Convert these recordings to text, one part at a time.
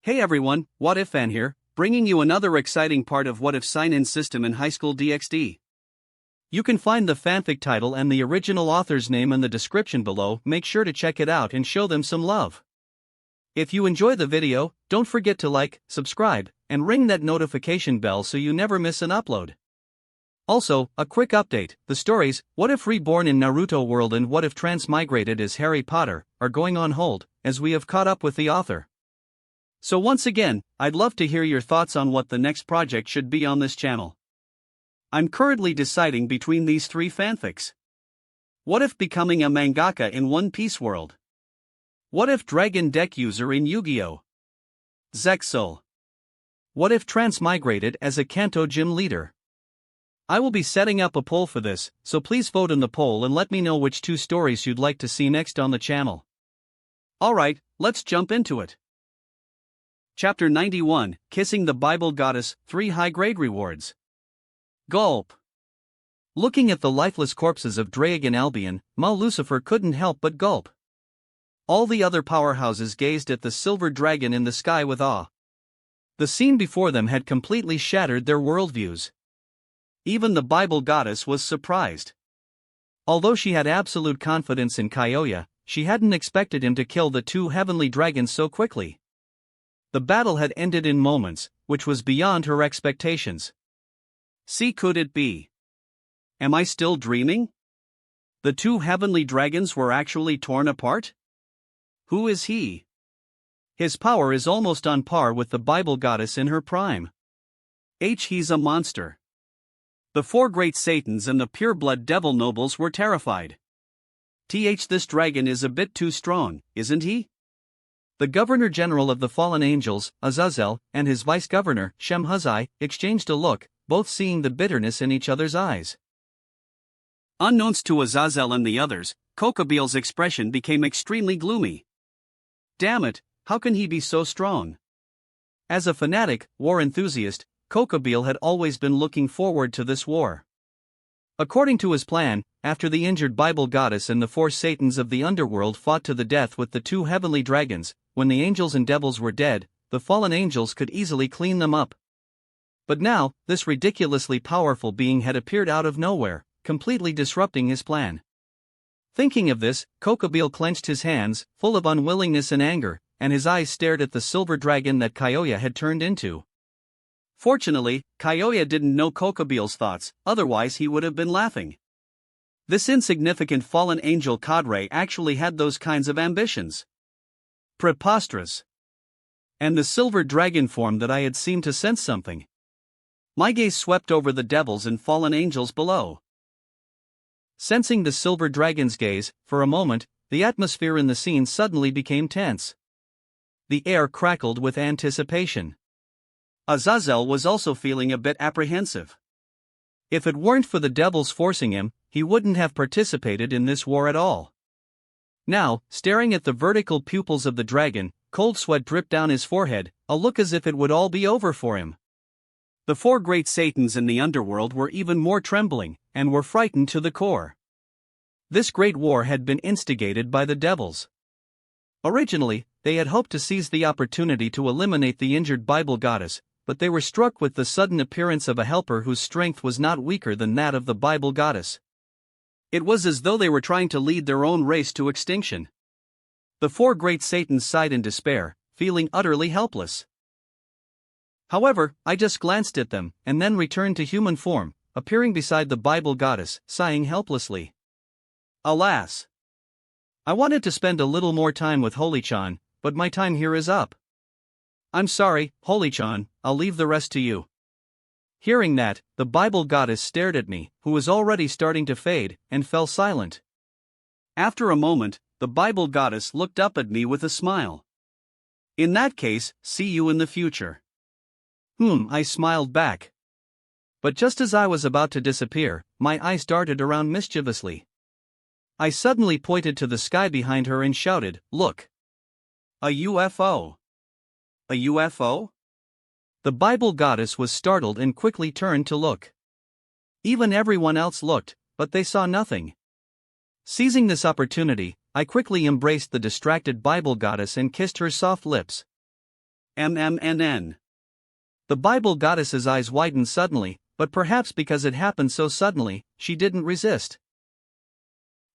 Hey everyone, What If Fan here, bringing you another exciting part of What If sign-in system in high school DxD. You can find the fanfic title and the original author's name in the description below. Make sure to check it out and show them some love. If you enjoy the video, don't forget to like, subscribe, and ring that notification bell so you never miss an upload. Also, a quick update, the stories, What If Reborn in Naruto World and What If Transmigrated as Harry Potter, are going on hold, as we have caught up with the author. So once again, I'd love to hear your thoughts on what the next project should be on this channel. I'm currently deciding between these three fanfics. What if becoming a mangaka in One Piece world? What if dragon deck user in Yu-Gi-Oh! Zexal. What if transmigrated as a Kanto gym leader? I will be setting up a poll for this, so please vote in the poll and let me know which two stories you'd like to see next on the channel. Alright, let's jump into it. Chapter 91, Kissing the Bible Goddess, 3 High-Grade Rewards. Gulp. Looking at the lifeless corpses of Dragoniax and Albion, Lucifer couldn't help but gulp. All the other powerhouses gazed at the silver dragon in the sky with awe. The scene before them had completely shattered their worldviews. Even the Bible Goddess was surprised. Although she had absolute confidence in Kyoya, she hadn't expected him to kill the 2 heavenly dragons so quickly. The battle had ended in moments, which was beyond her expectations. Could it be? Am I still dreaming? The 2 heavenly dragons were actually torn apart? Who is he? His power is almost on par with the Bible Goddess in her prime. He's a monster. The 4 great Satans and the pure-blood devil nobles were terrified. This dragon is a bit too strong, isn't he? The Governor-General of the Fallen Angels, Azazel, and his Vice-Governor, Shemhuzai, exchanged a look, both seeing the bitterness in each other's eyes. Unknowns to Azazel and the others, Kokobeel's expression became extremely gloomy. Damn it, how can he be so strong? As a fanatic, war enthusiast, Kokobeel had always been looking forward to this war. According to his plan, after the injured Bible Goddess and the 4 Satans of the underworld fought to the death with the 2 heavenly dragons, when the angels and devils were dead, the fallen angels could easily clean them up. But now, this ridiculously powerful being had appeared out of nowhere, completely disrupting his plan. Thinking of this, Kokobeel clenched his hands, full of unwillingness and anger, and his eyes stared at the silver dragon that Kyoya had turned into. Fortunately, Kyoya didn't know Kokobeel's thoughts, otherwise he would have been laughing. This insignificant fallen angel cadre actually had those kinds of ambitions. Preposterous. And the silver dragon form that I had seemed to sense something. My gaze swept over the devils and fallen angels below. Sensing the silver dragon's gaze, for a moment, the atmosphere in the scene suddenly became tense. The air crackled with anticipation. Azazel was also feeling a bit apprehensive. If it weren't for the devils forcing him, he wouldn't have participated in this war at all. Now, staring at the vertical pupils of the dragon, cold sweat dripped down his forehead, a look as if it would all be over for him. The 4 great Satans in the underworld were even more trembling, and were frightened to the core. This great war had been instigated by the devils. Originally, they had hoped to seize the opportunity to eliminate the injured Bible Goddess, but they were struck with the sudden appearance of a helper whose strength was not weaker than that of the Bible Goddess. It was as though they were trying to lead their own race to extinction. The 4 great Satans sighed in despair, feeling utterly helpless. However, I just glanced at them, and then returned to human form, appearing beside the Bible Goddess, sighing helplessly. Alas! I wanted to spend a little more time with Holy-chan, but my time here is up. I'm sorry, Holy-chan, I'll leave the rest to you. Hearing that, the Bible Goddess stared at me, who was already starting to fade, and fell silent. After a moment, the Bible Goddess looked up at me with a smile. In that case, see you in the future. I smiled back. But just as I was about to disappear, my eyes darted around mischievously. I suddenly pointed to the sky behind her and shouted, "Look! A UFO! A UFO?" The Bible Goddess was startled and quickly turned to look. Even everyone else looked, but they saw nothing. Seizing this opportunity, I quickly embraced the distracted Bible Goddess and kissed her soft lips. MMNN. The Bible goddess's eyes widened suddenly, but perhaps because it happened so suddenly, she didn't resist.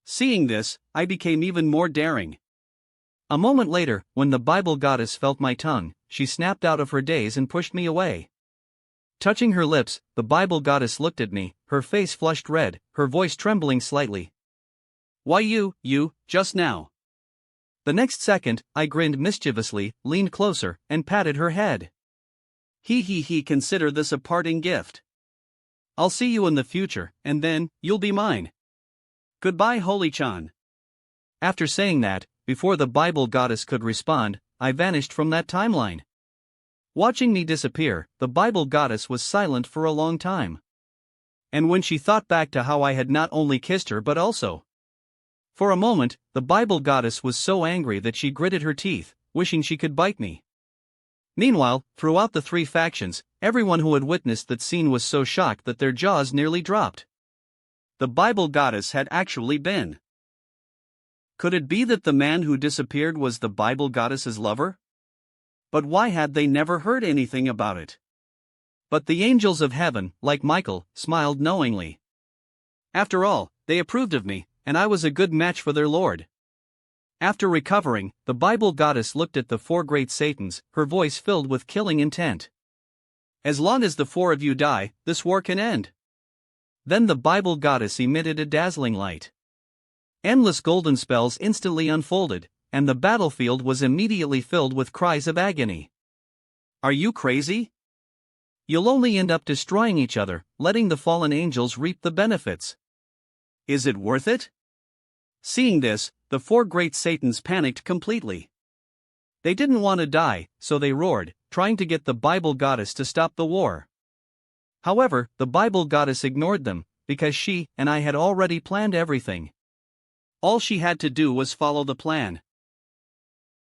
Seeing this, I became even more daring. A moment later, when the Bible goddess felt my tongue, she snapped out of her daze and pushed me away. Touching her lips, the Bible goddess looked at me, her face flushed red, her voice trembling slightly. "Why you, just now?" The next second, I grinned mischievously, leaned closer, and patted her head. He, consider this a parting gift. I'll see you in the future, and then, you'll be mine. Goodbye, Holy-chan. After saying that, before the Bible goddess could respond, I vanished from that timeline. Watching me disappear, the Bible goddess was silent for a long time. And when she thought back to how I had not only kissed her but also. For a moment, the Bible goddess was so angry that she gritted her teeth, wishing she could bite me. Meanwhile, throughout the three factions, everyone who had witnessed that scene was so shocked that their jaws nearly dropped. The Bible goddess had actually been. Could it be that the man who disappeared was the Bible goddess's lover? But why had they never heard anything about it? But the angels of heaven, like Michael, smiled knowingly. After all, they approved of me, and I was a good match for their lord. After recovering, the Bible goddess looked at the four great Satans, her voice filled with killing intent. As long as the four of you die, this war can end. Then the Bible goddess emitted a dazzling light. Endless golden spells instantly unfolded, and the battlefield was immediately filled with cries of agony. Are you crazy? You'll only end up destroying each other, letting the fallen angels reap the benefits. Is it worth it? Seeing this, the four great Satans panicked completely. They didn't want to die, so they roared, trying to get the Bible goddess to stop the war. However, the Bible goddess ignored them, because she and I had already planned everything. All she had to do was follow the plan.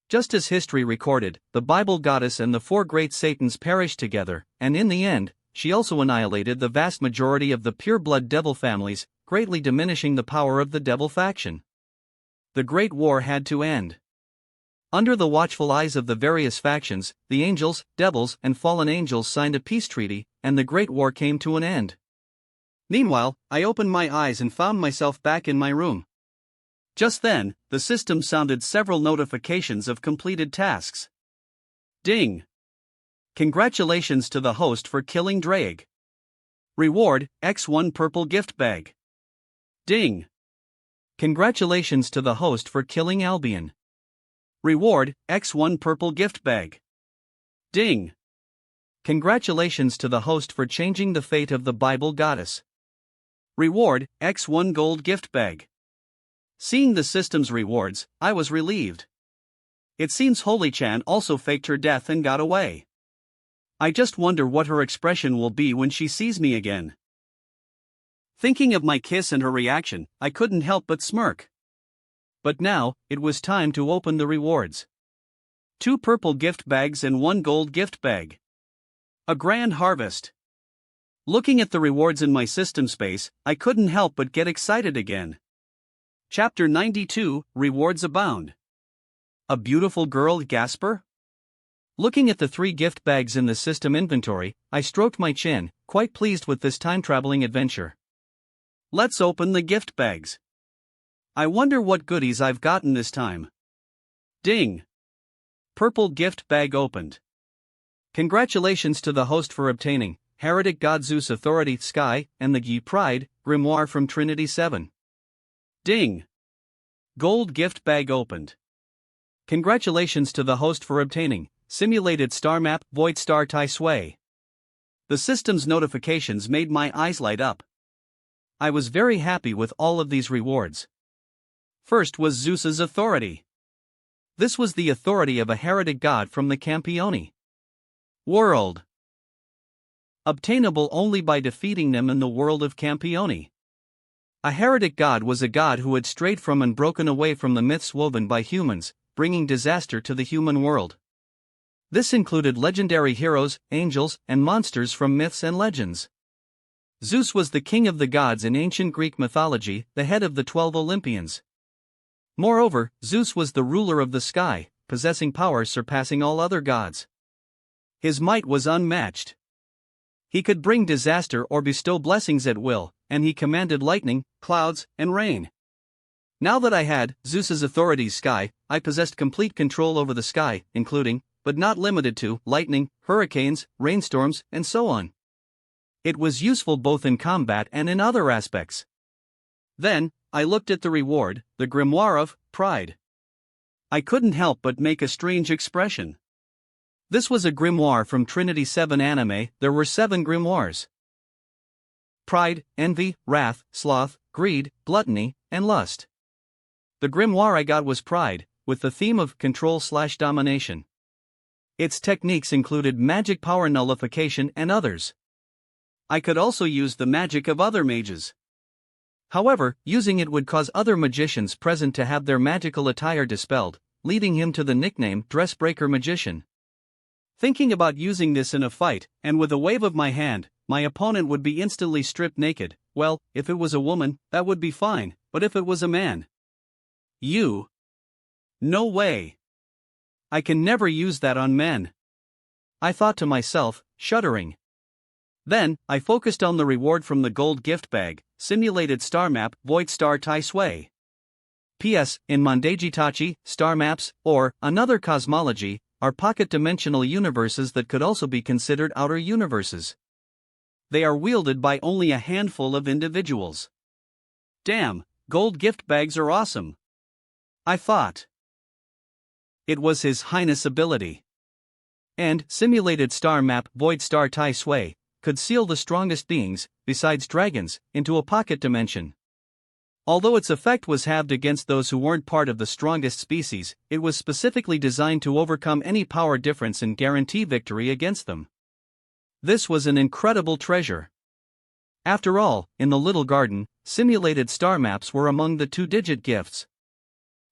Just as history recorded, the Bible goddess and the four great Satans perished together, and in the end, she also annihilated the vast majority of the pure-blood devil families, greatly diminishing the power of the devil faction. The Great War had to end. Under the watchful eyes of the various factions, the angels, devils, and fallen angels signed a peace treaty, and the Great War came to an end. Meanwhile, I opened my eyes and found myself back in my room. Just then, the system sounded several notifications of completed tasks. Ding! Congratulations to the host for killing Drag. Reward, X1 purple gift bag. Ding! Congratulations to the host for killing Albion. Reward, X1 purple gift bag. Ding! Congratulations to the host for changing the fate of the Bible goddess. Reward, X1 gold gift bag. Seeing the system's rewards, I was relieved. It seems Holy-chan also faked her death and got away. I just wonder what her expression will be when she sees me again. Thinking of my kiss and her reaction, I couldn't help but smirk. But now, it was time to open the rewards. 2 purple gift bags and 1 gold gift bag. A grand harvest. Looking at the rewards in my system space, I couldn't help but get excited again. Chapter 92, Rewards Abound. A beautiful girl, Gasper? Looking at the 3 gift bags in the system inventory, I stroked my chin, quite pleased with this time-traveling adventure. Let's open the gift bags. I wonder what goodies I've gotten this time. Ding! Purple gift bag opened. Congratulations to the host for obtaining Heretic God Zeus Authority Sky and the Gi Pride Grimoire from Trinity 7. Ding! Gold gift bag opened. Congratulations to the host for obtaining Simulated Star Map Void Star Tai Sui. The system's notifications made my eyes light up. I was very happy with all of these rewards. First was Zeus's authority. This was the authority of a heretic god from the Campione world. Obtainable only by defeating them in the world of Campione. A heretic god was a god who had strayed from and broken away from the myths woven by humans, bringing disaster to the human world. This included legendary heroes, angels, and monsters from myths and legends. Zeus was the king of the gods in ancient Greek mythology, the head of the 12 Olympians. Moreover, Zeus was the ruler of the sky, possessing power surpassing all other gods. His might was unmatched. He could bring disaster or bestow blessings at will, and he commanded lightning, clouds, and rain. Now that I had Zeus's authority's sky, I possessed complete control over the sky, including, but not limited to, lightning, hurricanes, rainstorms, and so on. It was useful both in combat and in other aspects. Then, I looked at the reward, the grimoire of pride. I couldn't help but make a strange expression. This was a grimoire from Trinity 7 anime. There were 7 grimoires: pride, envy, wrath, sloth, greed, gluttony, and lust. The grimoire I got was pride, with the theme of control/domination. Its techniques included magic power nullification and others. I could also use the magic of other mages. However, using it would cause other magicians present to have their magical attire dispelled, leading him to the nickname Dressbreaker Magician. Thinking about using this in a fight, and with a wave of my hand, my opponent would be instantly stripped naked. Well, if it was a woman, that would be fine, but if it was a man? No way. I can never use that on men, I thought to myself, shuddering. Then, I focused on the reward from the gold gift bag, simulated star map, Void Star Tai Sui. P.S. In Mondaijitachi, star maps, or another cosmology, are pocket-dimensional universes that could also be considered outer universes. They are wielded by only a handful of individuals. Damn, gold gift bags are awesome, I thought. It was His Highness' ability. And simulated star map, Void Star Tai Sui, could seal the strongest beings, besides dragons, into a pocket dimension. Although its effect was halved against those who weren't part of the strongest species, it was specifically designed to overcome any power difference and guarantee victory against them. This was an incredible treasure. After all, in the little garden, simulated star maps were among the 2-digit gifts.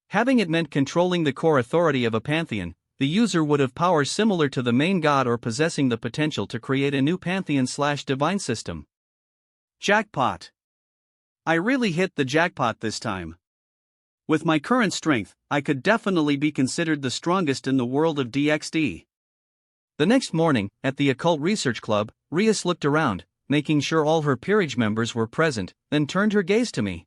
Having it meant controlling the core authority of a pantheon, the user would have power similar to the main god or possessing the potential to create a new pantheon/divine system. Jackpot! I really hit the jackpot this time. With my current strength, I could definitely be considered the strongest in the world of DxD. The next morning, at the Occult Research Club, Rias looked around, making sure all her peerage members were present, then turned her gaze to me.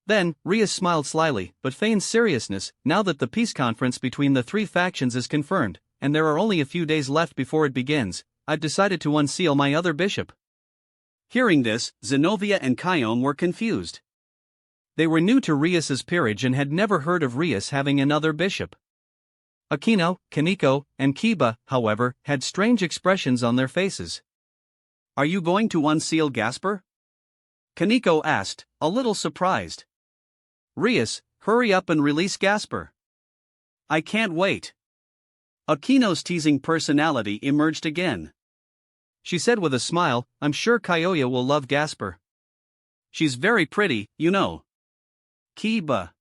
Then, Rias smiled slyly, but feigned seriousness. Now that the peace conference between the 3 factions is confirmed, and there are only a few days left before it begins, I've decided to unseal my other bishop. Hearing this, Zenobia and Kyome were confused. They were new to Rias's peerage and had never heard of Rias having another bishop. Akino, Kaneko, and Kiba, however, had strange expressions on their faces. Are you going to unseal Gasper? Kaneko asked, a little surprised. Rias, hurry up and release Gasper. I can't wait. Akino's teasing personality emerged again. She said with a smile, I'm sure Kyoya will love Gasper. She's very pretty, you know. Kiba.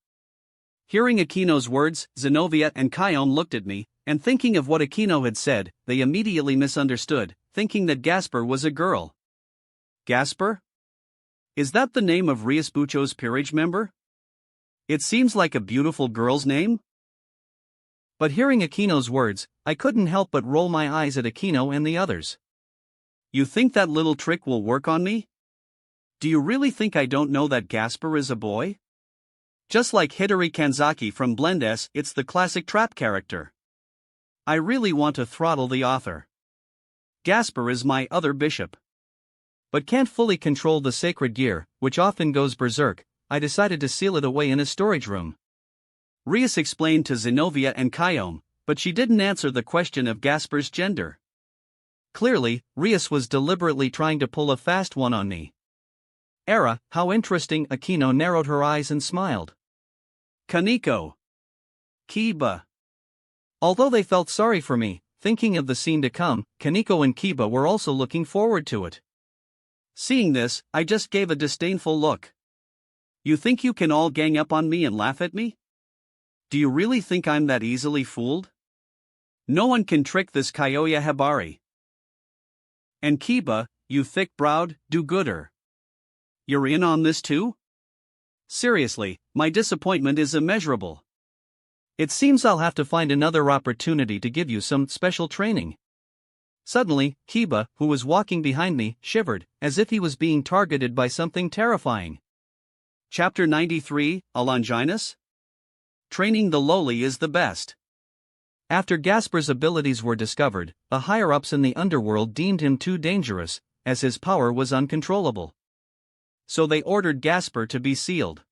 Hearing Akino's words, Zenobia and Kyome looked at me, and thinking of what Akino had said, they immediately misunderstood, thinking that Gasper was a girl. Gasper? Is that the name of Rias Bucho's peerage member? It seems like a beautiful girl's name. But hearing Akino's words, I couldn't help but roll my eyes at Akino and the others. You think that little trick will work on me? Do you really think I don't know that Gasper is a boy? Just like Hidori Kanzaki from Blend S, it's the classic trap character. I really want to throttle the author. Gasper is my other bishop. But can't fully control the sacred gear, which often goes berserk. I decided to seal it away in a storage room. Rias explained to Zenobia and Kyome, but she didn't answer the question of Gasper's gender. Clearly, Rias was deliberately trying to pull a fast one on me. Era, how interesting. Akino narrowed her eyes and smiled. Kaneko. Kiba. Although they felt sorry for me, thinking of the scene to come, Kaneko and Kiba were also looking forward to it. Seeing this, I just gave a disdainful look. You think you can all gang up on me and laugh at me? Do you really think I'm that easily fooled? No one can trick this Kyoya Hibari. And Kiba, you thick-browed do-gooder. You're in on this too? Seriously, my disappointment is immeasurable. It seems I'll have to find another opportunity to give you some special training. Suddenly, Kiba, who was walking behind me, shivered, as if he was being targeted by something terrifying. Chapter 93, A Longinus? Training the lowly is the best. After Gasper's abilities were discovered, the higher-ups in the underworld deemed him too dangerous, as his power was uncontrollable. So they ordered Gasper to be sealed.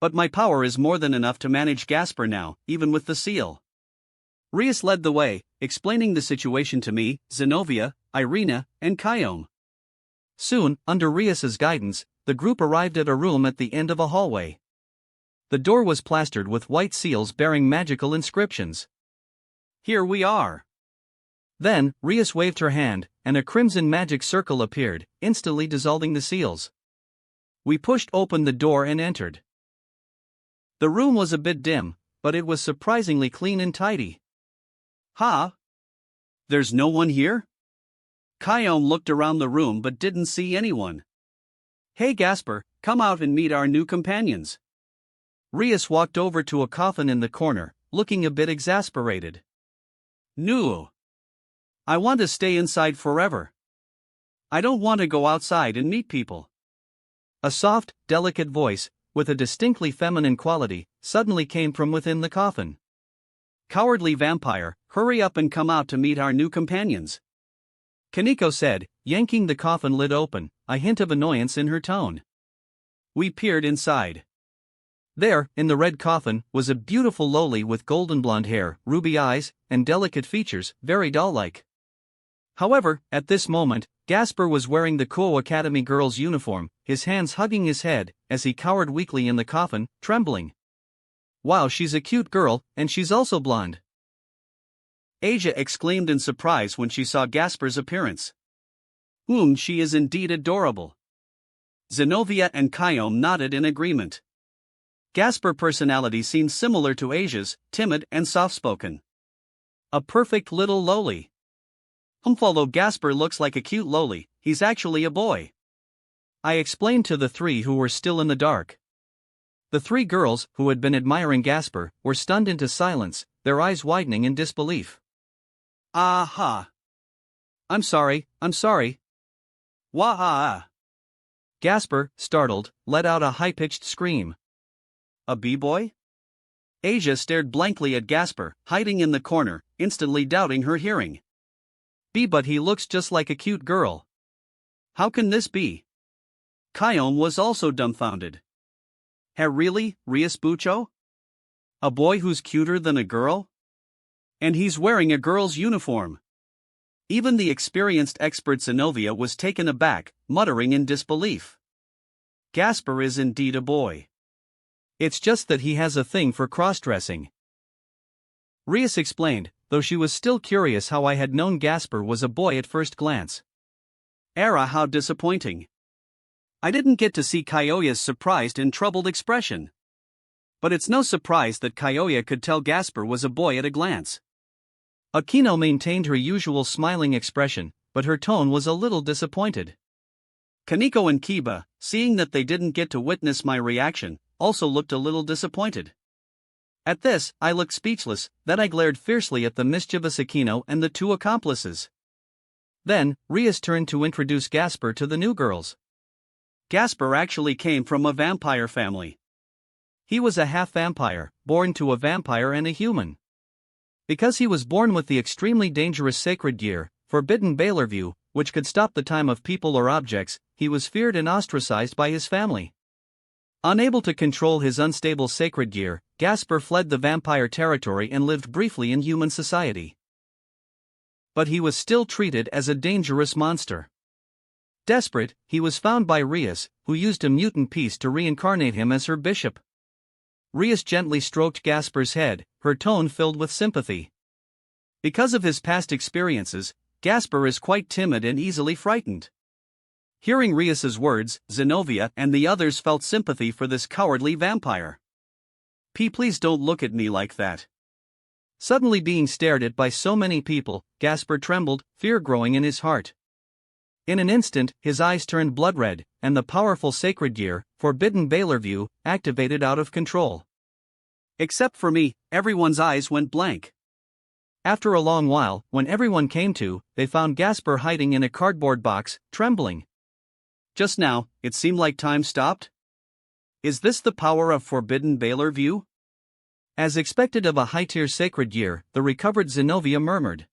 But my power is more than enough to manage Gasper now, even with the seal. Rias led the way, explaining the situation to me, Zenobia, Irina, and Kyome. Soon, under Rias's guidance, the group arrived at a room at the end of a hallway. The door was plastered with white seals bearing magical inscriptions. Here we are. Then, Rias waved her hand, and a crimson magic circle appeared, instantly dissolving the seals. We pushed open the door and entered. The room was a bit dim, but it was surprisingly clean and tidy. Huh? There's no one here? Kyome looked around the room but didn't see anyone. Hey Gasper, come out and meet our new companions. Rias walked over to a coffin in the corner, looking a bit exasperated. No. I want to stay inside forever. I don't want to go outside and meet people. A soft, delicate voice, with a distinctly feminine quality, suddenly came from within the coffin. Cowardly vampire, hurry up and come out to meet our new companions. Kaneko said, yanking the coffin lid open, a hint of annoyance in her tone. We peered inside. There, in the red coffin, was a beautiful lowly with golden blonde hair, ruby eyes, and delicate features, very doll-like. However, at this moment, Gasper was wearing the Kuo Academy girl's uniform, his hands hugging his head, as he cowered weakly in the coffin, trembling. Wow, she's a cute girl, and she's also blonde. Asia exclaimed in surprise when she saw Gasper's appearance. She is indeed adorable. Zenobia and Kyome nodded in agreement. Gasper's personality seemed similar to Asia's, timid and soft-spoken. A perfect little lowly. Although Gasper looks like a cute lowly, he's actually a boy. I explained to the three who were still in the dark. The three girls, who had been admiring Gasper, were stunned into silence, their eyes widening in disbelief. Aha! I'm sorry. Wah-ah! Gasper, startled, let out a high-pitched scream. A b-boy? Asia stared blankly at Gasper, hiding in the corner, instantly doubting her hearing. But he looks just like a cute girl. How can this be? Kyome was also dumbfounded. Really, Rias Bucho? A boy who's cuter than a girl? And he's wearing a girl's uniform. Even the experienced expert Zenobia was taken aback, muttering in disbelief. Gasper is indeed a boy. It's just that he has a thing for cross-dressing. Rias explained, though she was still curious how I had known Gasper was a boy at first glance. How disappointing. I didn't get to see Kyoya's surprised and troubled expression. But it's no surprise that Kyoya could tell Gasper was a boy at a glance. Akino maintained her usual smiling expression, but her tone was a little disappointed. Kaneko and Kiba, seeing that they didn't get to witness my reaction, also looked a little disappointed. At this, I looked speechless, then I glared fiercely at the mischievous Akino and the two accomplices. Then, Rias turned to introduce Gasper to the new girls. Gasper actually came from a vampire family. He was a half-vampire, born to a vampire and a human. Because he was born with the extremely dangerous sacred gear, forbidden Baylorview, which could stop the time of people or objects, he was feared and ostracized by his family. Unable to control his unstable sacred gear, Gasper fled the vampire territory and lived briefly in human society. But he was still treated as a dangerous monster. Desperate, he was found by Rias, who used a mutant piece to reincarnate him as her bishop. Rias gently stroked Gasper's head, her tone filled with sympathy. Because of his past experiences, Gasper is quite timid and easily frightened. Hearing Rias's words, Zenobia and the others felt sympathy for this cowardly vampire. Please don't look at me like that. Suddenly being stared at by so many people, Gasper trembled, fear growing in his heart. In an instant, his eyes turned blood red, and the powerful sacred gear, forbidden Baylorview, activated out of control. Except for me, everyone's eyes went blank. After a long while, when everyone came to, they found Gasper hiding in a cardboard box, trembling. Just now, it seemed like time stopped? Is this the power of Forbidden Baylor view? As expected of a high-tier sacred gear, the recovered Zenobia murmured.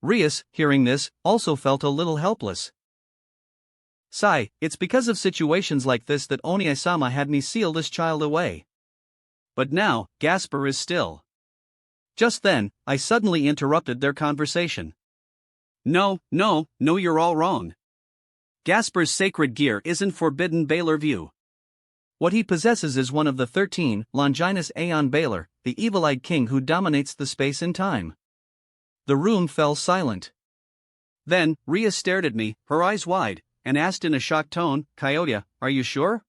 Rias, hearing this, also felt a little helpless. Sigh, it's because of situations like this that Onie-sama had me seal this child away. But now, Gasper is still. Just then, I suddenly interrupted their conversation. No, you're all wrong. Gasper's sacred gear isn't Forbidden Baylor view. What he possesses is one of the 13, Longinus Aeon Baylor, the evil-eyed king who dominates the space and time. The room fell silent. Then, Ria stared at me, her eyes wide, and asked in a shocked tone, Kyoya, are you sure?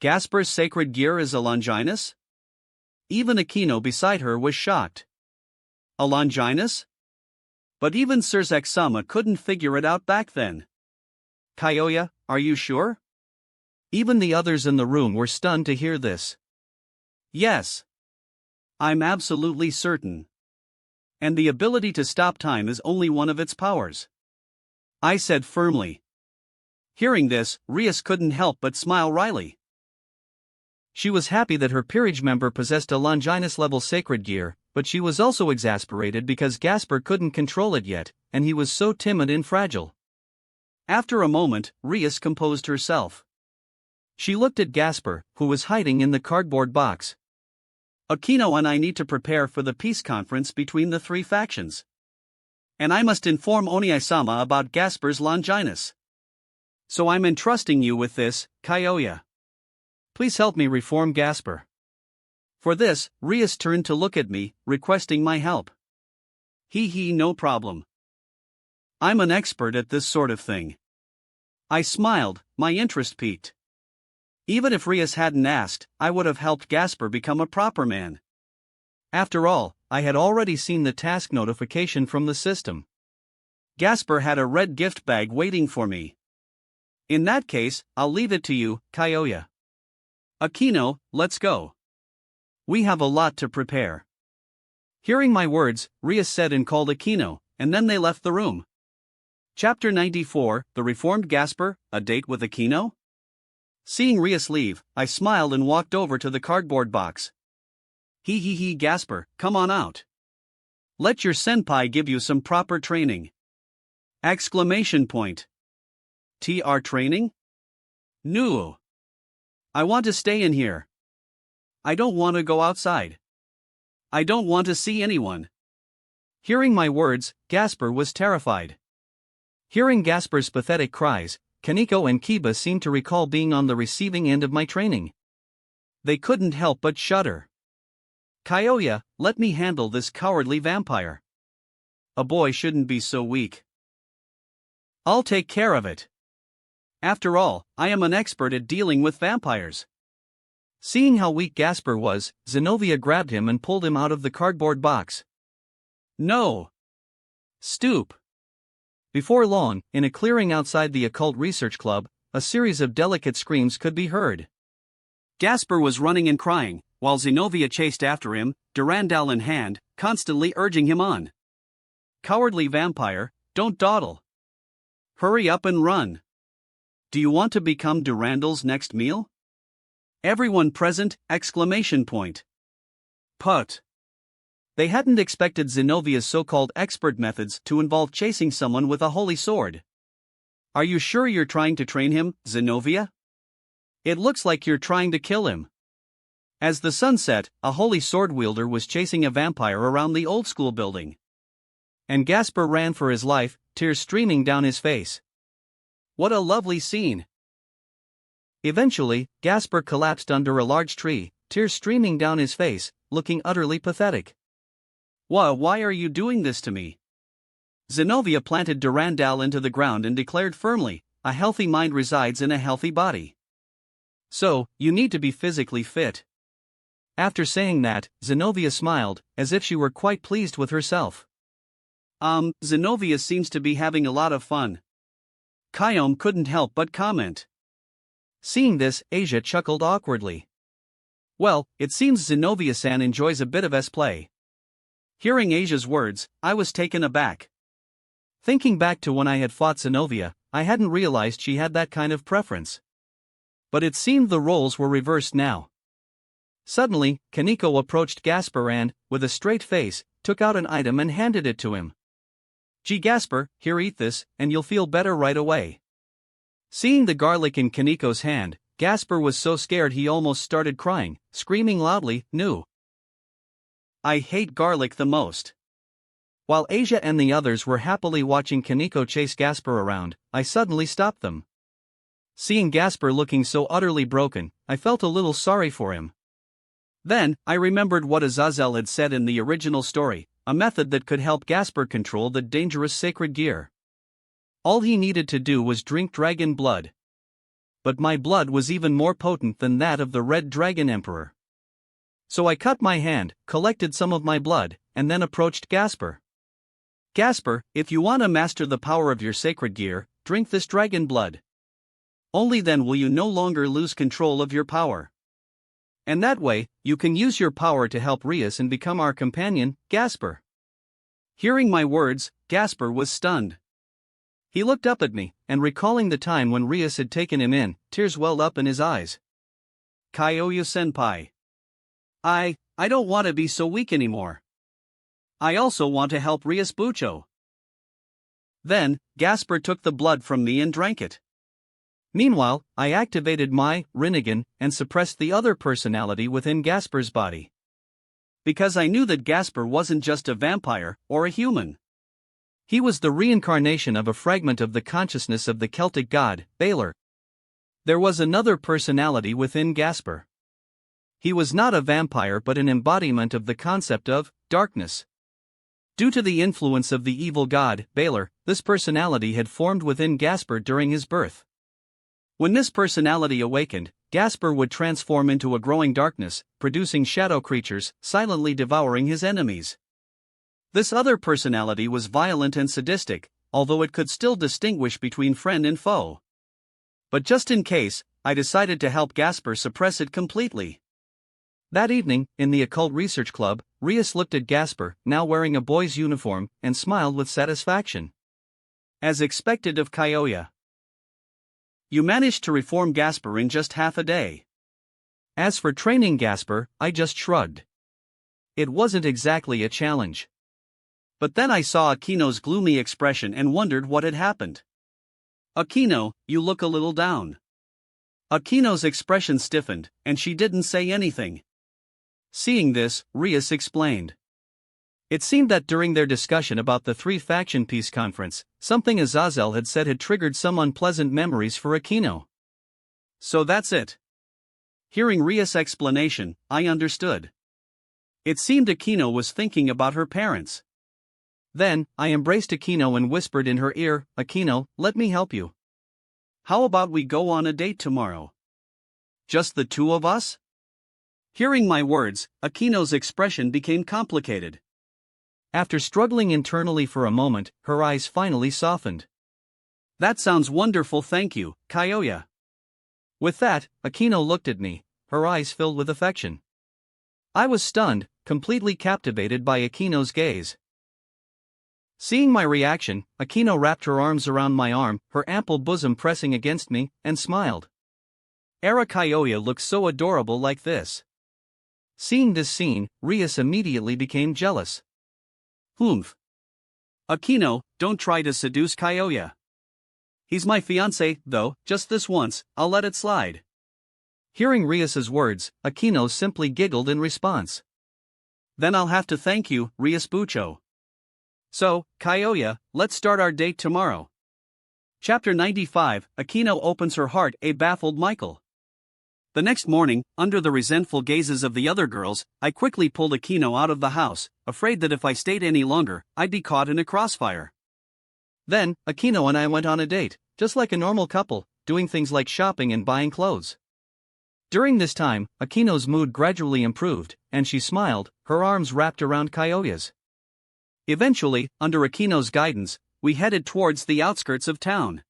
Gasper's sacred gear is a Longinus? Even Aquino beside her was shocked. A Longinus? But even Sir Zexal couldn't figure it out back then. Kyoya, are you sure? Even the others in the room were stunned to hear this. Yes. I'm absolutely certain. And the ability to stop time is only one of its powers. I said firmly. Hearing this, Rias couldn't help but smile wryly. She was happy that her peerage member possessed a Longinus-level sacred gear, but she was also exasperated because Gasper couldn't control it yet, and he was so timid and fragile. After a moment, Rias composed herself. She looked at Gasper, who was hiding in the cardboard box. Aquino and I need to prepare for the peace conference between the three factions. And I must inform Onie-sama about Gasper's Longinus. So I'm entrusting you with this, Kyoya. Please help me reform Gasper. For this, Rias turned to look at me, requesting my help. No problem. I'm an expert at this sort of thing. I smiled, my interest piqued. Even if Rias hadn't asked, I would have helped Gasper become a proper man. After all, I had already seen the task notification from the system. Gasper had a red gift bag waiting for me. In that case, I'll leave it to you, Kyoya. Aquino, let's go. We have a lot to prepare. Hearing my words, Rias said and called Aquino, and then they left the room. Chapter 94, The Reformed Gasper, A Date with Aquino? Seeing Rias leave, I smiled and walked over to the cardboard box. Gasper, come on out. Let your senpai give you some proper training. Exclamation point. TR training? No. I want to stay in here. I don't want to go outside. I don't want to see anyone. Hearing my words, Gasper was terrified. Hearing Gasper's pathetic cries, Kaneko and Kiba seemed to recall being on the receiving end of my training. They couldn't help but shudder. Kyoya, let me handle this cowardly vampire. A boy shouldn't be so weak. I'll take care of it. After all, I am an expert at dealing with vampires. Seeing how weak Gasper was, Zenobia grabbed him and pulled him out of the cardboard box. No. Stoop. Before long, in a clearing outside the Occult Research Club, a series of delicate screams could be heard. Gasper was running and crying, while Zenobia chased after him, Durandal in hand, constantly urging him on. Cowardly vampire, don't dawdle. Hurry up and run. Do you want to become Durandal's next meal? Everyone present, exclamation point. Put. They hadn't expected Zenovia's so-called expert methods to involve chasing someone with a holy sword. Are you sure you're trying to train him, Zenovia? It looks like you're trying to kill him. As the sun set, a holy sword wielder was chasing a vampire around the old school building. And Gasper ran for his life, tears streaming down his face. What a lovely scene. Eventually, Gasper collapsed under a large tree, tears streaming down his face, looking utterly pathetic. Why are you doing this to me? Zenovia planted Durandal into the ground and declared firmly, a healthy mind resides in a healthy body. So, you need to be physically fit. After saying that, Zenovia smiled, as if she were quite pleased with herself. Zenovia seems to be having a lot of fun. Kyome couldn't help but comment. Seeing this, Asia chuckled awkwardly. Well, it seems Zenobia-san enjoys a bit of S-play. Hearing Asia's words, I was taken aback. Thinking back to when I had fought Zenobia, I hadn't realized she had that kind of preference. But it seemed the roles were reversed now. Suddenly, Kaneko approached Gasper and, with a straight face, took out an item and handed it to him. "Gee Gasper, here, eat this, and you'll feel better right away." Seeing the garlic in Kaneko's hand, Gasper was so scared he almost started crying, screaming loudly, "No! I hate garlic the most." While Asia and the others were happily watching Kaneko chase Gasper around, I suddenly stopped them. Seeing Gasper looking so utterly broken, I felt a little sorry for him. Then, I remembered what Azazel had said in the original story, a method that could help Gasper control the dangerous sacred gear. All he needed to do was drink dragon blood. But my blood was even more potent than that of the Red Dragon Emperor. So I cut my hand, collected some of my blood, and then approached Gasper. "Gasper, if you want to master the power of your sacred gear, drink this dragon blood. Only then will you no longer lose control of your power. And that way, you can use your power to help Rias and become our companion, Gasper." Hearing my words, Gasper was stunned. He looked up at me, and recalling the time when Rias had taken him in, tears welled up in his eyes. "Kyoya-senpai. I don't want to be so weak anymore. I also want to help Rias Bucho." Then, Gasper took the blood from me and drank it. Meanwhile, I activated my Rinnegan and suppressed the other personality within Gasper's body. Because I knew that Gasper wasn't just a vampire or a human. He was the reincarnation of a fragment of the consciousness of the Celtic god, Balor. There was another personality within Gasper. He was not a vampire but an embodiment of the concept of darkness. Due to the influence of the evil god, Balor, this personality had formed within Gasper during his birth. When this personality awakened, Gasper would transform into a growing darkness, producing shadow creatures, silently devouring his enemies. This other personality was violent and sadistic, although it could still distinguish between friend and foe. But just in case, I decided to help Gasper suppress it completely. That evening, in the Occult Research Club, Rias looked at Gasper, now wearing a boy's uniform, and smiled with satisfaction. As expected of Kyoya. "You managed to reform Gasper in just half a day." As for training Gasper, I just shrugged. It wasn't exactly a challenge. But then I saw Akino's gloomy expression and wondered what had happened. "Akino, you look a little down." Akino's expression stiffened, and she didn't say anything. Seeing this, Rias explained. It seemed that during their discussion about the three-faction peace conference, something Azazel had said had triggered some unpleasant memories for Akino. So that's it. Hearing Rias' explanation, I understood. It seemed Akino was thinking about her parents. Then, I embraced Akino and whispered in her ear, "Akino, let me help you. How about we go on a date tomorrow? Just the two of us?" Hearing my words, Akino's expression became complicated. After struggling internally for a moment, her eyes finally softened. "That sounds wonderful, thank you, Kyoya." With that, Akino looked at me, her eyes filled with affection. I was stunned, completely captivated by Akino's gaze. Seeing my reaction, Akino wrapped her arms around my arm, her ample bosom pressing against me, and smiled. Era Kyoya looks so adorable like this. Seeing this scene, Rias immediately became jealous. "Humph. Akino, don't try to seduce Kyoya. He's my fiancé, though, just this once, I'll let it slide." Hearing Rias's words, Akino simply giggled in response. "Then I'll have to thank you, Rias Bucho. So, Kyoya, let's start our date tomorrow." Chapter 95, Akino opens her heart, a baffled Michael. The next morning, under the resentful gazes of the other girls, I quickly pulled Akino out of the house, afraid that if I stayed any longer, I'd be caught in a crossfire. Then, Akino and I went on a date, just like a normal couple, doing things like shopping and buying clothes. During this time, Akino's mood gradually improved, and she smiled, her arms wrapped around Kyoya's. Eventually, under Akino's guidance, we headed towards the outskirts of town.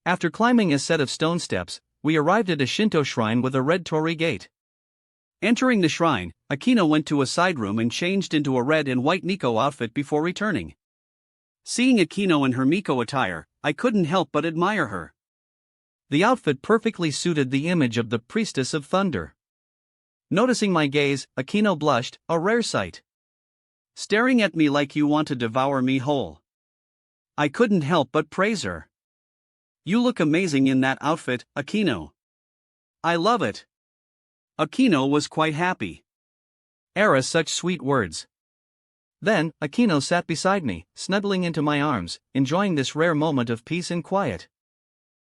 After climbing a set of stone steps, we arrived at a Shinto shrine with a red torii gate. Entering the shrine, Akino went to a side room and changed into a red and white Miko outfit before returning. Seeing Akino in her Miko attire, I couldn't help but admire her. The outfit perfectly suited the image of the Priestess of Thunder. Noticing my gaze, Akino blushed, a rare sight. Staring at me like you want to devour me whole. I couldn't help but praise her. You look amazing in that outfit, Akino. I love it. Akino was quite happy. Era such sweet words. Then, Akino sat beside me, snuggling into my arms, enjoying this rare moment of peace and quiet.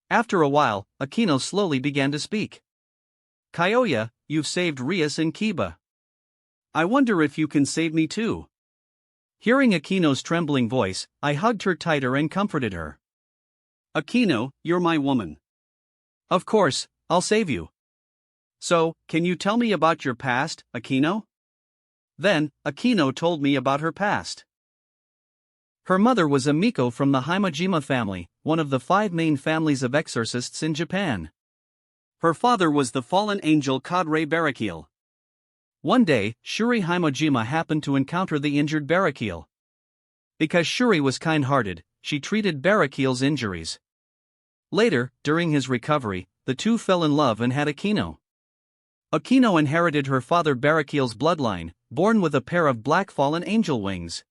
After a while, Akino slowly began to speak. Kyoya, you've saved Rias and Kiba. I wonder if you can save me too. Hearing Akino's trembling voice, I hugged her tighter and comforted her. Akino, you're my woman. Of course, I'll save you. So, can you tell me about your past, Akino? Then, Akino told me about her past. Her mother was a Miko from the Himajima family, one of the 5 main families of exorcists in Japan. Her father was the fallen angel Kadre Barakiel. One day, Shuri Himajima happened to encounter the injured Barakiel. Because Shuri was kind-hearted, she treated Barakiel's injuries. Later, during his recovery, the two fell in love and had Akino. Akino inherited her father Barakiel's bloodline, born with a pair of black fallen angel wings.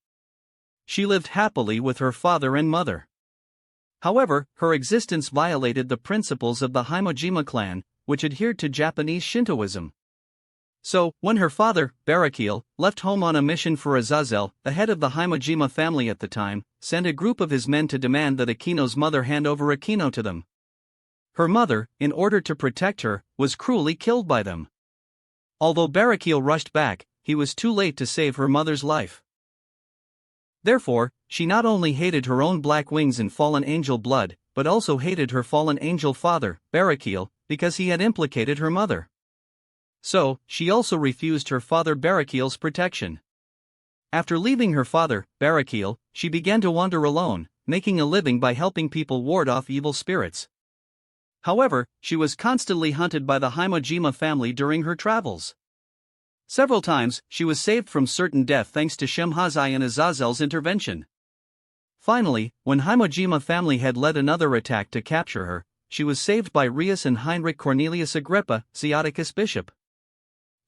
She lived happily with her father and mother. However, her existence violated the principles of the Himajima clan, which adhered to Japanese Shintoism. So, when her father, Barakiel, left home on a mission for Azazel, the head of the Himajima family at the time, sent a group of his men to demand that Akino's mother hand over Akino to them. Her mother, in order to protect her, was cruelly killed by them. Although Barakiel rushed back, he was too late to save her mother's life. Therefore, she not only hated her own black wings and fallen angel blood, but also hated her fallen angel father, Barakiel, because he had implicated her mother. So, she also refused her father Barakiel's protection. After leaving her father, Barakiel, she began to wander alone, making a living by helping people ward off evil spirits. However, she was constantly hunted by the Himajima family during her travels. Several times, she was saved from certain death thanks to Shemhazai and Azazel's intervention. Finally, when Himajima family had led another attack to capture her, she was saved by Rias and Heinrich Cornelius Agrippa, Zeoticus bishop.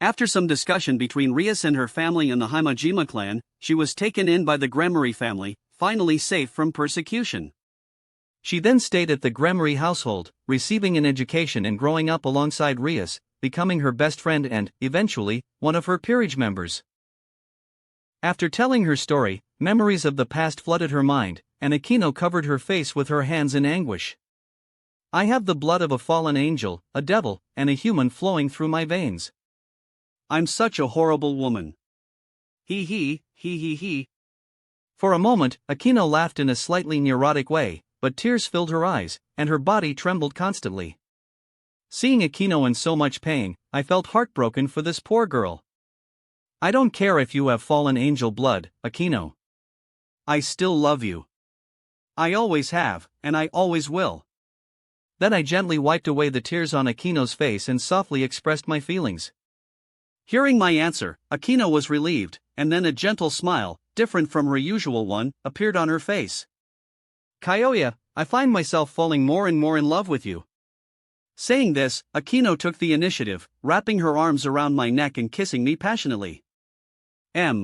After some discussion between Rias and her family and the Himajima clan, she was taken in by the Gremory family, finally safe from persecution. She then stayed at the Gremory household, receiving an education and growing up alongside Rias, becoming her best friend and, eventually, one of her peerage members. After telling her story, memories of the past flooded her mind, and Akino covered her face with her hands in anguish. I have the blood of a fallen angel, a devil, and a human flowing through my veins. I'm such a horrible woman. He. For a moment, Akino laughed in a slightly neurotic way, but tears filled her eyes, and her body trembled constantly. Seeing Akino in so much pain, I felt heartbroken for this poor girl. I don't care if you have fallen angel blood, Akino. I still love you. I always have, and I always will. Then I gently wiped away the tears on Akino's face and softly expressed my feelings. Hearing my answer, Akino was relieved, and then a gentle smile, different from her usual one, appeared on her face. Kyoya, I find myself falling more and more in love with you. Saying this, Akino took the initiative, wrapping her arms around my neck and kissing me passionately. I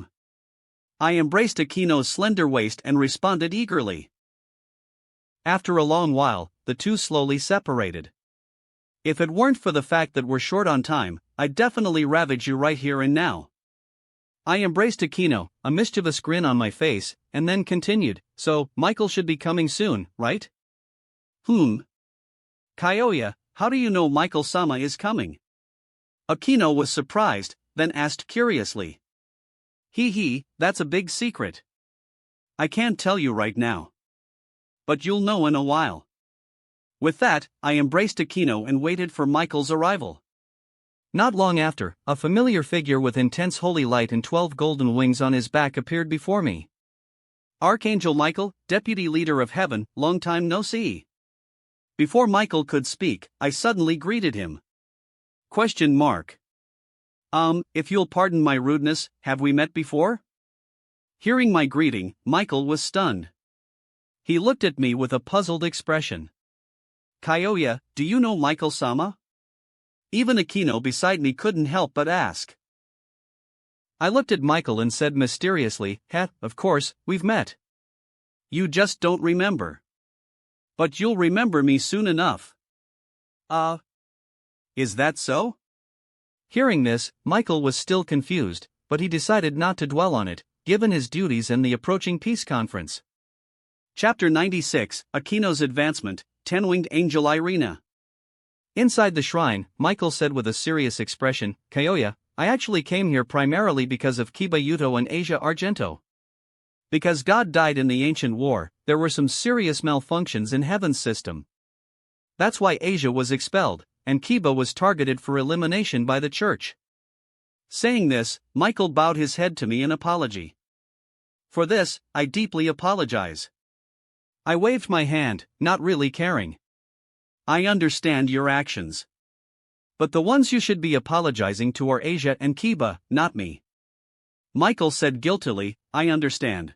embraced Akino's slender waist and responded eagerly. After a long while, the two slowly separated. If it weren't for the fact that we're short on time, I'd definitely ravage you right here and now. I embraced Akino, a mischievous grin on my face, and then continued, so, Michael should be coming soon, right? Kyoya, how do you know Michael-sama is coming? Akino was surprised, then asked curiously. That's a big secret. I can't tell you right now. But you'll know in a while. With that, I embraced Akino and waited for Michael's arrival. Not long after, a familiar figure with intense holy light and 12 golden wings on his back appeared before me. Archangel Michael, Deputy Leader of Heaven, long time no see. Before Michael could speak, I suddenly greeted him. ? If you'll pardon my rudeness, have we met before? Hearing my greeting, Michael was stunned. He looked at me with a puzzled expression. Kyoya, do you know Michael-sama? Even Akino beside me couldn't help but ask. I looked at Michael and said mysteriously, of course, we've met. You just don't remember. But you'll remember me soon enough. Is that so? Hearing this, Michael was still confused, but he decided not to dwell on it, given his duties and the approaching peace conference. Chapter 96, Akino's Advancement, Ten-Winged Angel Irina. Inside the shrine, Michael said with a serious expression, Kyoya, I actually came here primarily because of Kiba Yuto and Asia Argento. Because God died in the ancient war, there were some serious malfunctions in Heaven's system. That's why Asia was expelled, and Kiba was targeted for elimination by the church. Saying this, Michael bowed his head to me in apology. For this, I deeply apologize. I waved my hand, not really caring. I understand your actions. But the ones you should be apologizing to are Asia and Kiba, not me. Michael said guiltily, I understand.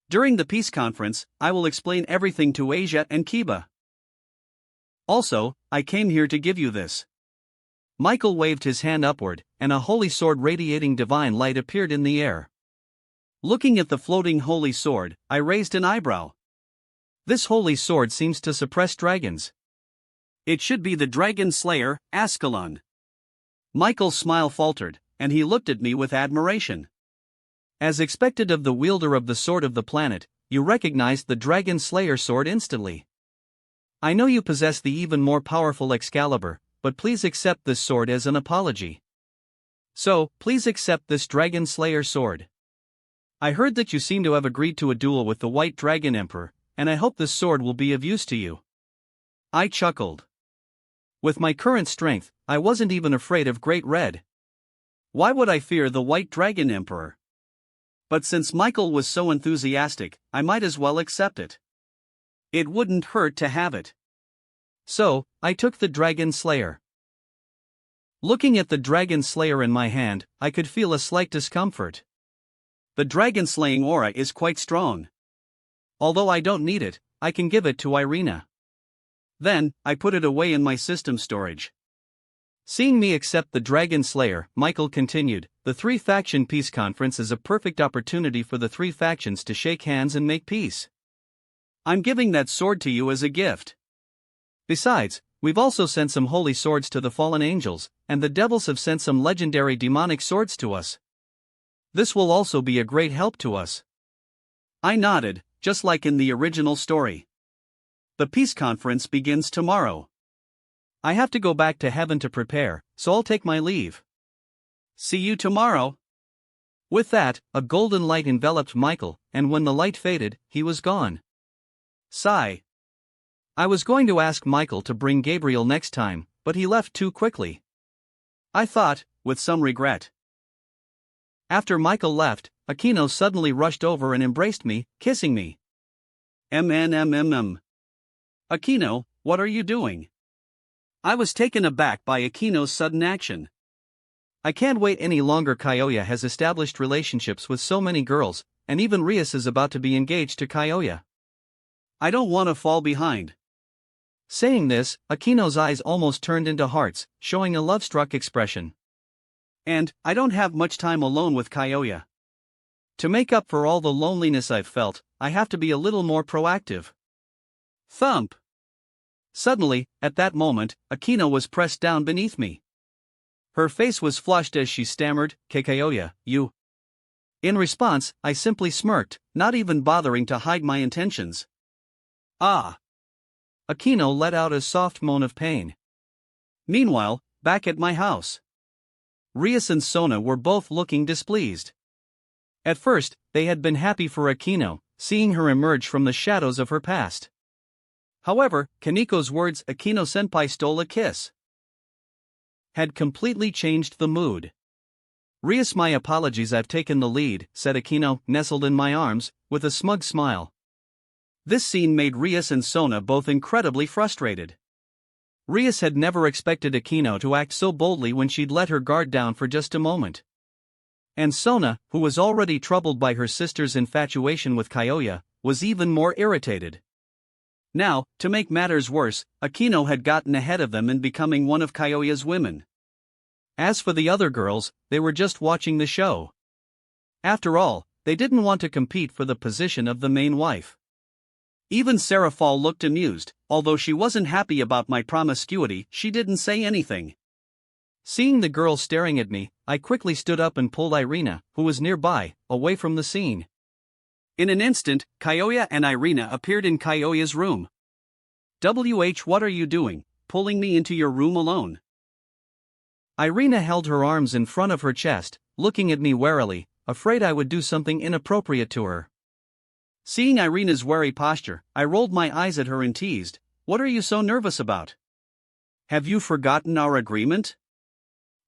During the peace conference, I will explain everything to Asia and Kiba. Also, I came here to give you this. Michael waved his hand upward, and a holy sword radiating divine light appeared in the air. Looking at the floating holy sword, I raised an eyebrow. This holy sword seems to suppress dragons. It should be the dragon slayer, Ascalon. Michael's smile faltered, and he looked at me with admiration. As expected of the wielder of the sword of the planet, you recognized the dragon slayer sword instantly. I know you possess the even more powerful Excalibur, but please accept this sword as an apology. So, please accept this dragon slayer sword. I heard that you seem to have agreed to a duel with the White Dragon Emperor, and I hope this sword will be of use to you. I chuckled. With my current strength, I wasn't even afraid of Great Red. Why would I fear the White Dragon Emperor? But since Michael was so enthusiastic, I might as well accept it. It wouldn't hurt to have it. So, I took the Dragon Slayer. Looking at the Dragon Slayer in my hand, I could feel a slight discomfort. The dragon-slaying aura is quite strong. Although I don't need it, I can give it to Irina. Then, I put it away in my system storage. Seeing me accept the Dragon Slayer, Michael continued, the three-faction peace conference is a perfect opportunity for the three factions to shake hands and make peace. I'm giving that sword to you as a gift. Besides, we've also sent some holy swords to the fallen angels, and the devils have sent some legendary demonic swords to us. This will also be a great help to us. I nodded, just like in the original story. The peace conference begins tomorrow. I have to go back to heaven to prepare, so I'll take my leave. See you tomorrow. With that, a golden light enveloped Michael, and when the light faded, he was gone. Sigh. I was going to ask Michael to bring Gabriel next time, but he left too quickly. I thought, with some regret. After Michael left, Akino suddenly rushed over and embraced me, kissing me. Akino, what are you doing? I was taken aback by Akino's sudden action. I can't wait any longer. Kyoya has established relationships with so many girls, and even Rias is about to be engaged to Kyoya. I don't want to fall behind. Saying this, Akino's eyes almost turned into hearts, showing a love-struck expression. And, I don't have much time alone with Kyoya. To make up for all the loneliness I've felt, I have to be a little more proactive. Thump! Suddenly, at that moment, Akino was pressed down beneath me. Her face was flushed as she stammered, Kyoya, you. In response, I simply smirked, not even bothering to hide my intentions. Ah! Akino let out a soft moan of pain. Meanwhile, back at my house, Rias and Sona were both looking displeased. At first, they had been happy for Akino, seeing her emerge from the shadows of her past. However, Kaniko's words, Akino-senpai stole a kiss, had completely changed the mood. Rias, my apologies, I've taken the lead, said Akino, nestled in my arms, with a smug smile. This scene made Rias and Sona both incredibly frustrated. Rias had never expected Akino to act so boldly when she'd let her guard down for just a moment. And Sona, who was already troubled by her sister's infatuation with Kyoya, was even more irritated. Now, to make matters worse, Akino had gotten ahead of them in becoming one of Kyoya's women. As for the other girls, they were just watching the show. After all, they didn't want to compete for the position of the main wife. Even Sarah Fall looked amused. Although she wasn't happy about my promiscuity, she didn't say anything. Seeing the girls staring at me, I quickly stood up and pulled Irina, who was nearby, away from the scene. In an instant, Kyoya and Irina appeared in Kyoya's room. What are you doing, pulling me into your room alone? Irina held her arms in front of her chest, looking at me warily, afraid I would do something inappropriate to her. Seeing Irina's wary posture, I rolled my eyes at her and teased, "What are you so nervous about? Have you forgotten our agreement?"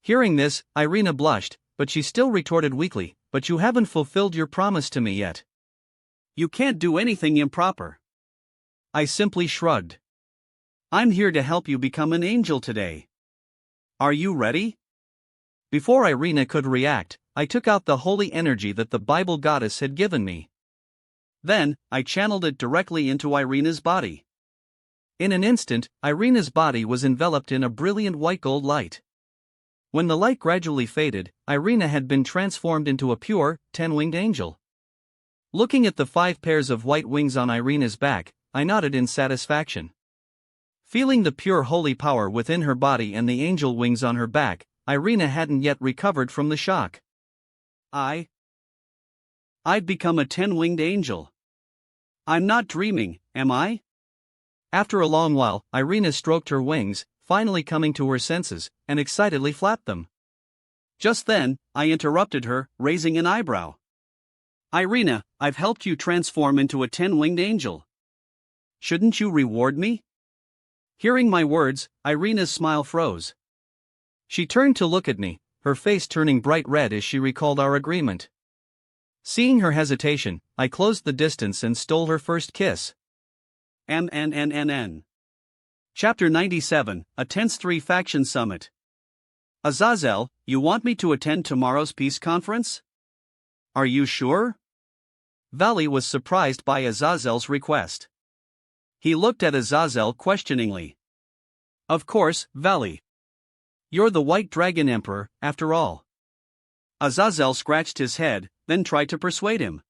Hearing this, Irina blushed, but she still retorted weakly, "But you haven't fulfilled your promise to me yet. You can't do anything improper." I simply shrugged. "I'm here to help you become an angel today. Are you ready?" Before Irina could react, I took out the holy energy that the Bible goddess had given me. Then, I channeled it directly into Irina's body. In an instant, Irina's body was enveloped in a brilliant white gold light. When the light gradually faded, Irina had been transformed into a pure, 10-winged angel. Looking at the 5 pairs of white wings on Irina's back, I nodded in satisfaction. Feeling the pure holy power within her body and the angel wings on her back, Irina hadn't yet recovered from the shock. I'd become a 10-winged angel. I'm not dreaming, am I? After a long while, Irina stroked her wings, finally coming to her senses, and excitedly flapped them. Just then, I interrupted her, raising an eyebrow. "Irina, I've helped you transform into a 10-winged angel. Shouldn't you reward me?" Hearing my words, Irina's smile froze. She turned to look at me, her face turning bright red as she recalled our agreement. Seeing her hesitation, I closed the distance and stole her first kiss. MNNNN. Chapter 97, A Tense 3-Faction Summit. Azazel, you want me to attend tomorrow's peace conference? Are you sure? Valley was surprised by Azazel's request. He looked at Azazel questioningly. Of course, Valley. You're the White Dragon Emperor, after all. Azazel scratched his head, then tried to persuade him.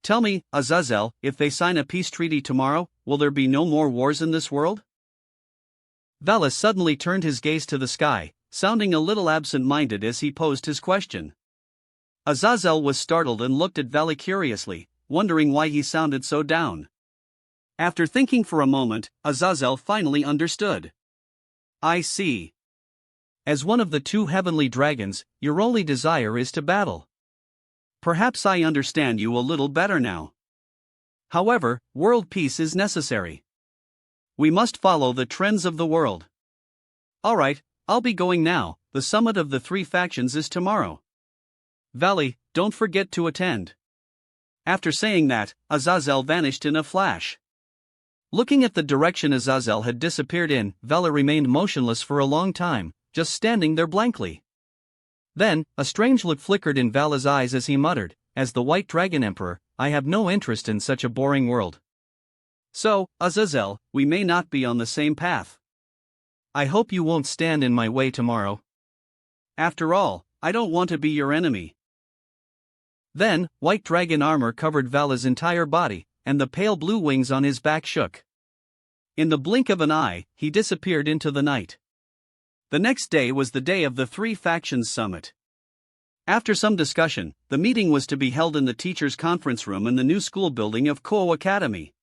Tell me, Azazel, if they sign a peace treaty tomorrow, will there be no more wars in this world? Valis suddenly turned his gaze to the sky, sounding a little absent-minded as he posed his question. Azazel was startled and looked at Valley curiously, wondering why he sounded so down. After thinking for a moment, Azazel finally understood. I see. As one of the 2 heavenly dragons, your only desire is to battle. Perhaps I understand you a little better now. However, world peace is necessary. We must follow the trends of the world. Alright, I'll be going now. The summit of the 3 factions is tomorrow. Valley, don't forget to attend. After saying that, Azazel vanished in a flash. Looking at the direction Azazel had disappeared in, Valley remained motionless for a long time, just standing there blankly. Then, a strange look flickered in Vala's eyes as he muttered, "As the White Dragon Emperor, I have no interest in such a boring world." So, Azazel, we may not be on the same path. I hope you won't stand in my way tomorrow. After all, I don't want to be your enemy. Then, white dragon armor covered Vala's entire body, and the pale blue wings on his back shook. In the blink of an eye, he disappeared into the night. The next day was the day of the 3 factions summit. After some discussion, the meeting was to be held in the teachers' conference room in the new school building of Kuo Academy.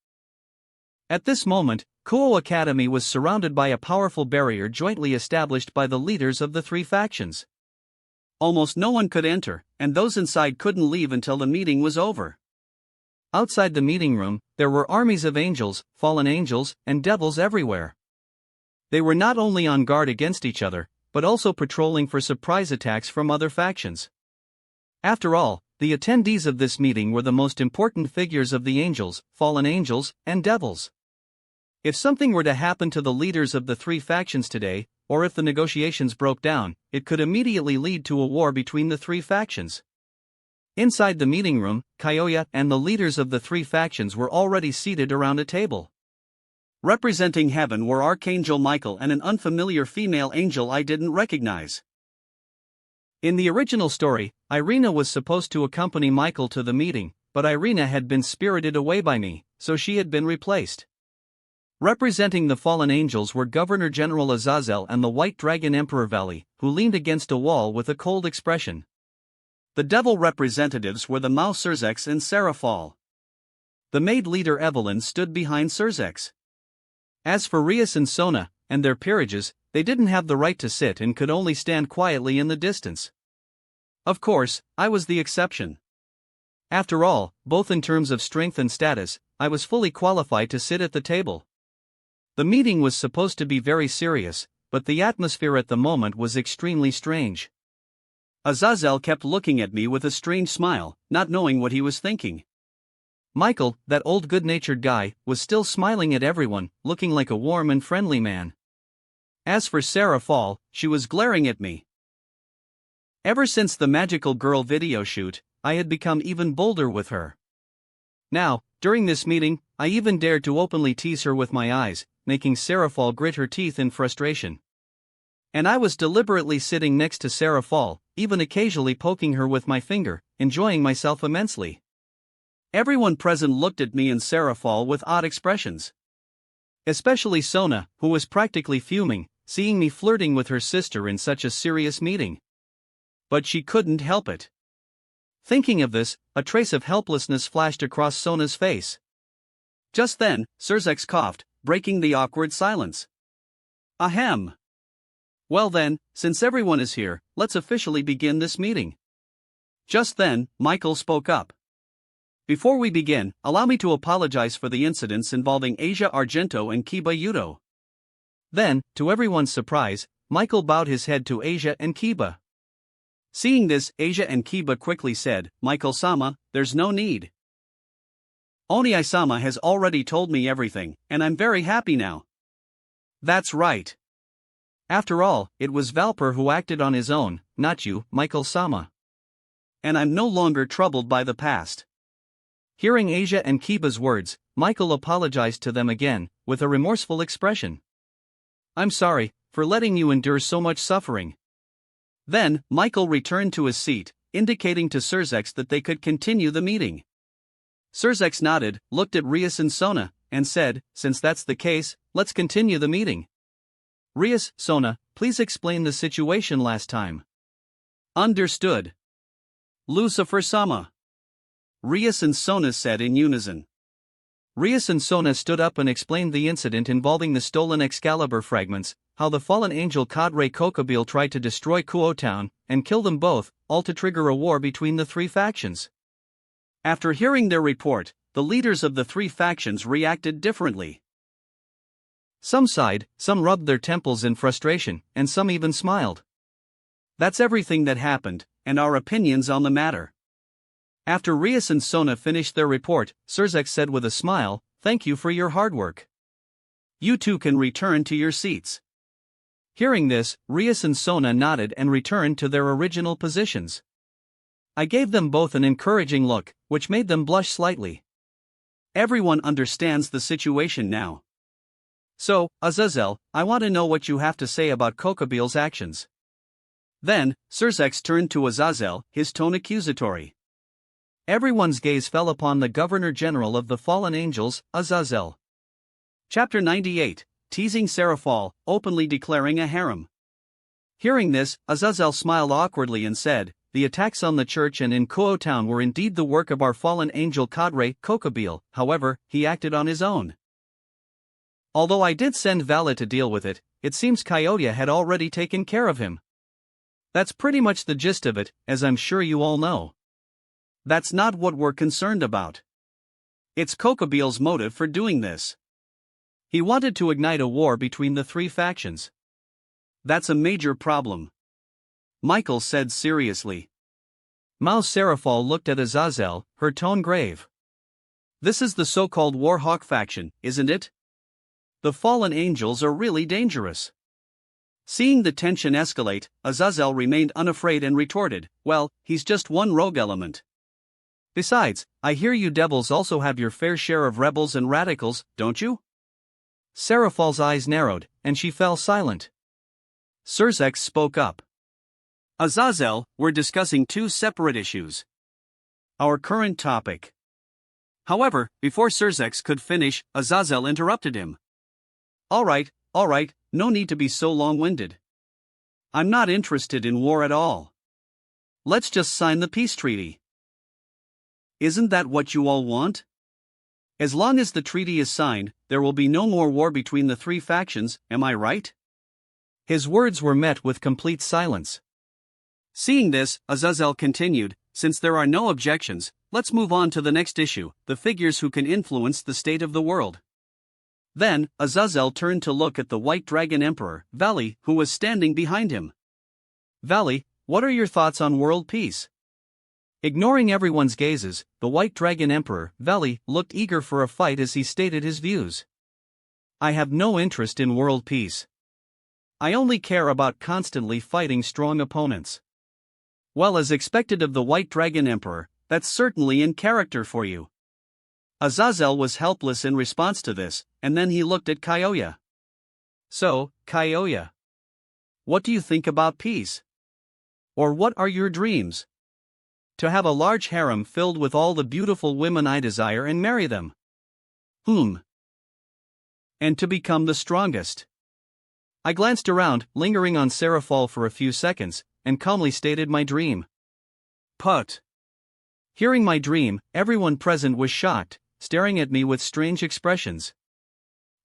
At this moment, Kuo Academy was surrounded by a powerful barrier jointly established by the leaders of the 3 factions. Almost no one could enter, and those inside couldn't leave until the meeting was over. Outside the meeting room, there were armies of angels, fallen angels, and devils everywhere. They were not only on guard against each other, but also patrolling for surprise attacks from other factions. After all, the attendees of this meeting were the most important figures of the angels, fallen angels, and devils. If something were to happen to the leaders of the three factions today, or if the negotiations broke down, it could immediately lead to a war between the three factions. Inside the meeting room, Kyoya and the leaders of the three factions were already seated around a table. Representing heaven were Archangel Michael and an unfamiliar female angel I didn't recognize. In the original story, Irina was supposed to accompany Michael to the meeting, but Irina had been spirited away by me, so she had been replaced. Representing the fallen angels were Governor General Azazel and the White Dragon Emperor Valley, who leaned against a wall with a cold expression. The devil representatives were the Mao Surzex and Serafal. The maid leader Evelyn stood behind Surzex. As for Rias and Sona, and their peerages, they didn't have the right to sit and could only stand quietly in the distance. Of course, I was the exception. After all, both in terms of strength and status, I was fully qualified to sit at the table. The meeting was supposed to be very serious, but the atmosphere at the moment was extremely strange. Azazel kept looking at me with a strange smile, not knowing what he was thinking. Michael, that old good-natured guy, was still smiling at everyone, looking like a warm and friendly man. As for Sarah Fall, she was glaring at me. Ever since the Magical Girl video shoot, I had become even bolder with her. Now, during this meeting, I even dared to openly tease her with my eyes, making Sarah Fall grit her teeth in frustration. And I was deliberately sitting next to Sarah Fall, even occasionally poking her with my finger, enjoying myself immensely. Everyone present looked at me and Sarah Fall with odd expressions. Especially Sona, who was practically fuming, seeing me flirting with her sister in such a serious meeting. But she couldn't help it. Thinking of this, a trace of helplessness flashed across Sona's face. Just then, Surzex coughed, breaking the awkward silence. Ahem. Well then, since everyone is here, let's officially begin this meeting. Just then, Michael spoke up. Before we begin, allow me to apologize for the incidents involving Asia Argento and Kiba Yudo. Then, to everyone's surprise, Michael bowed his head to Asia and Kiba. Seeing this, Asia and Kiba quickly said, Michael-sama, there's no need. Oniai-sama has already told me everything, and I'm very happy now. That's right. After all, it was Valper who acted on his own, not you, Michael-sama. And I'm no longer troubled by the past. Hearing Asia and Kiba's words, Michael apologized to them again, with a remorseful expression. I'm sorry for letting you endure so much suffering. Then, Michael returned to his seat, indicating to Surzex that they could continue the meeting. Surzex nodded, looked at Rias and Sona, and said, since that's the case, let's continue the meeting. Rias, Sona, please explain the situation last time. Understood. Lucifer-sama. Rias and Sona said in unison. Rias and Sona stood up and explained the incident involving the stolen Excalibur fragments, how the fallen angel Kadre Kokobil tried to destroy Kuo Town, and kill them both, all to trigger a war between the three factions. After hearing their report, the leaders of the three factions reacted differently. Some sighed, some rubbed their temples in frustration, and some even smiled. That's everything that happened, and our opinions on the matter. After Rias and Sona finished their report, Surzex said with a smile, thank you for your hard work. You two can return to your seats. Hearing this, Rias and Sona nodded and returned to their original positions. I gave them both an encouraging look, which made them blush slightly. Everyone understands the situation now. So, Azazel, I want to know what you have to say about Kokobil's actions. Then, Surzex turned to Azazel, his tone accusatory. Everyone's gaze fell upon the Governor-General of the Fallen Angels, Azazel. Chapter 98, Teasing Serafal, Openly Declaring a Harem. Hearing this, Azazel smiled awkwardly and said, the attacks on the church and in Kuo Town were indeed the work of our fallen angel Kadre Kokobil, however, he acted on his own. Although I did send Vala to deal with it, it seems Kyoya had already taken care of him. That's pretty much the gist of it, as I'm sure you all know. That's not what we're concerned about. It's Kokobil's motive for doing this. He wanted to ignite a war between the three factions. That's a major problem. Michael said seriously. Mao Serafal looked at Azazel, her tone grave. This is the so-called Warhawk faction, isn't it? The fallen angels are really dangerous. Seeing the tension escalate, Azazel remained unafraid and retorted, "Well, he's just one rogue element. Besides, I hear you devils also have your fair share of rebels and radicals, don't you?" Seraphil's eyes narrowed, and she fell silent. Zexal spoke up. "Azazel, we're discussing two separate issues. Our current topic." However, before Zexal could finish, Azazel interrupted him. All right, no need to be so long-winded. I'm not interested in war at all. Let's just sign the peace treaty. Isn't that what you all want? As long as the treaty is signed, there will be no more war between the three factions, am I right?" His words were met with complete silence. Seeing this, Azazel continued, "Since there are no objections, let's move on to the next issue, the figures who can influence the state of the world." Then, Azazel turned to look at the White Dragon Emperor, Valley, who was standing behind him. "Valley, what are your thoughts on world peace?" Ignoring everyone's gazes, the White Dragon Emperor, Valley, looked eager for a fight as he stated his views. "I have no interest in world peace. I only care about constantly fighting strong opponents." Well, as expected of the White Dragon Emperor, that's certainly in character for you. Azazel was helpless in response to this, and then he looked at Kyoya. "So, Kyoya, what do you think about peace? Or what are your dreams?" "To have a large harem filled with all the beautiful women I desire and marry them." "And to become the strongest." I glanced around, lingering on Seraphil for a few seconds, and calmly stated my dream. Put. Hearing my dream, everyone present was shocked, staring at me with strange expressions.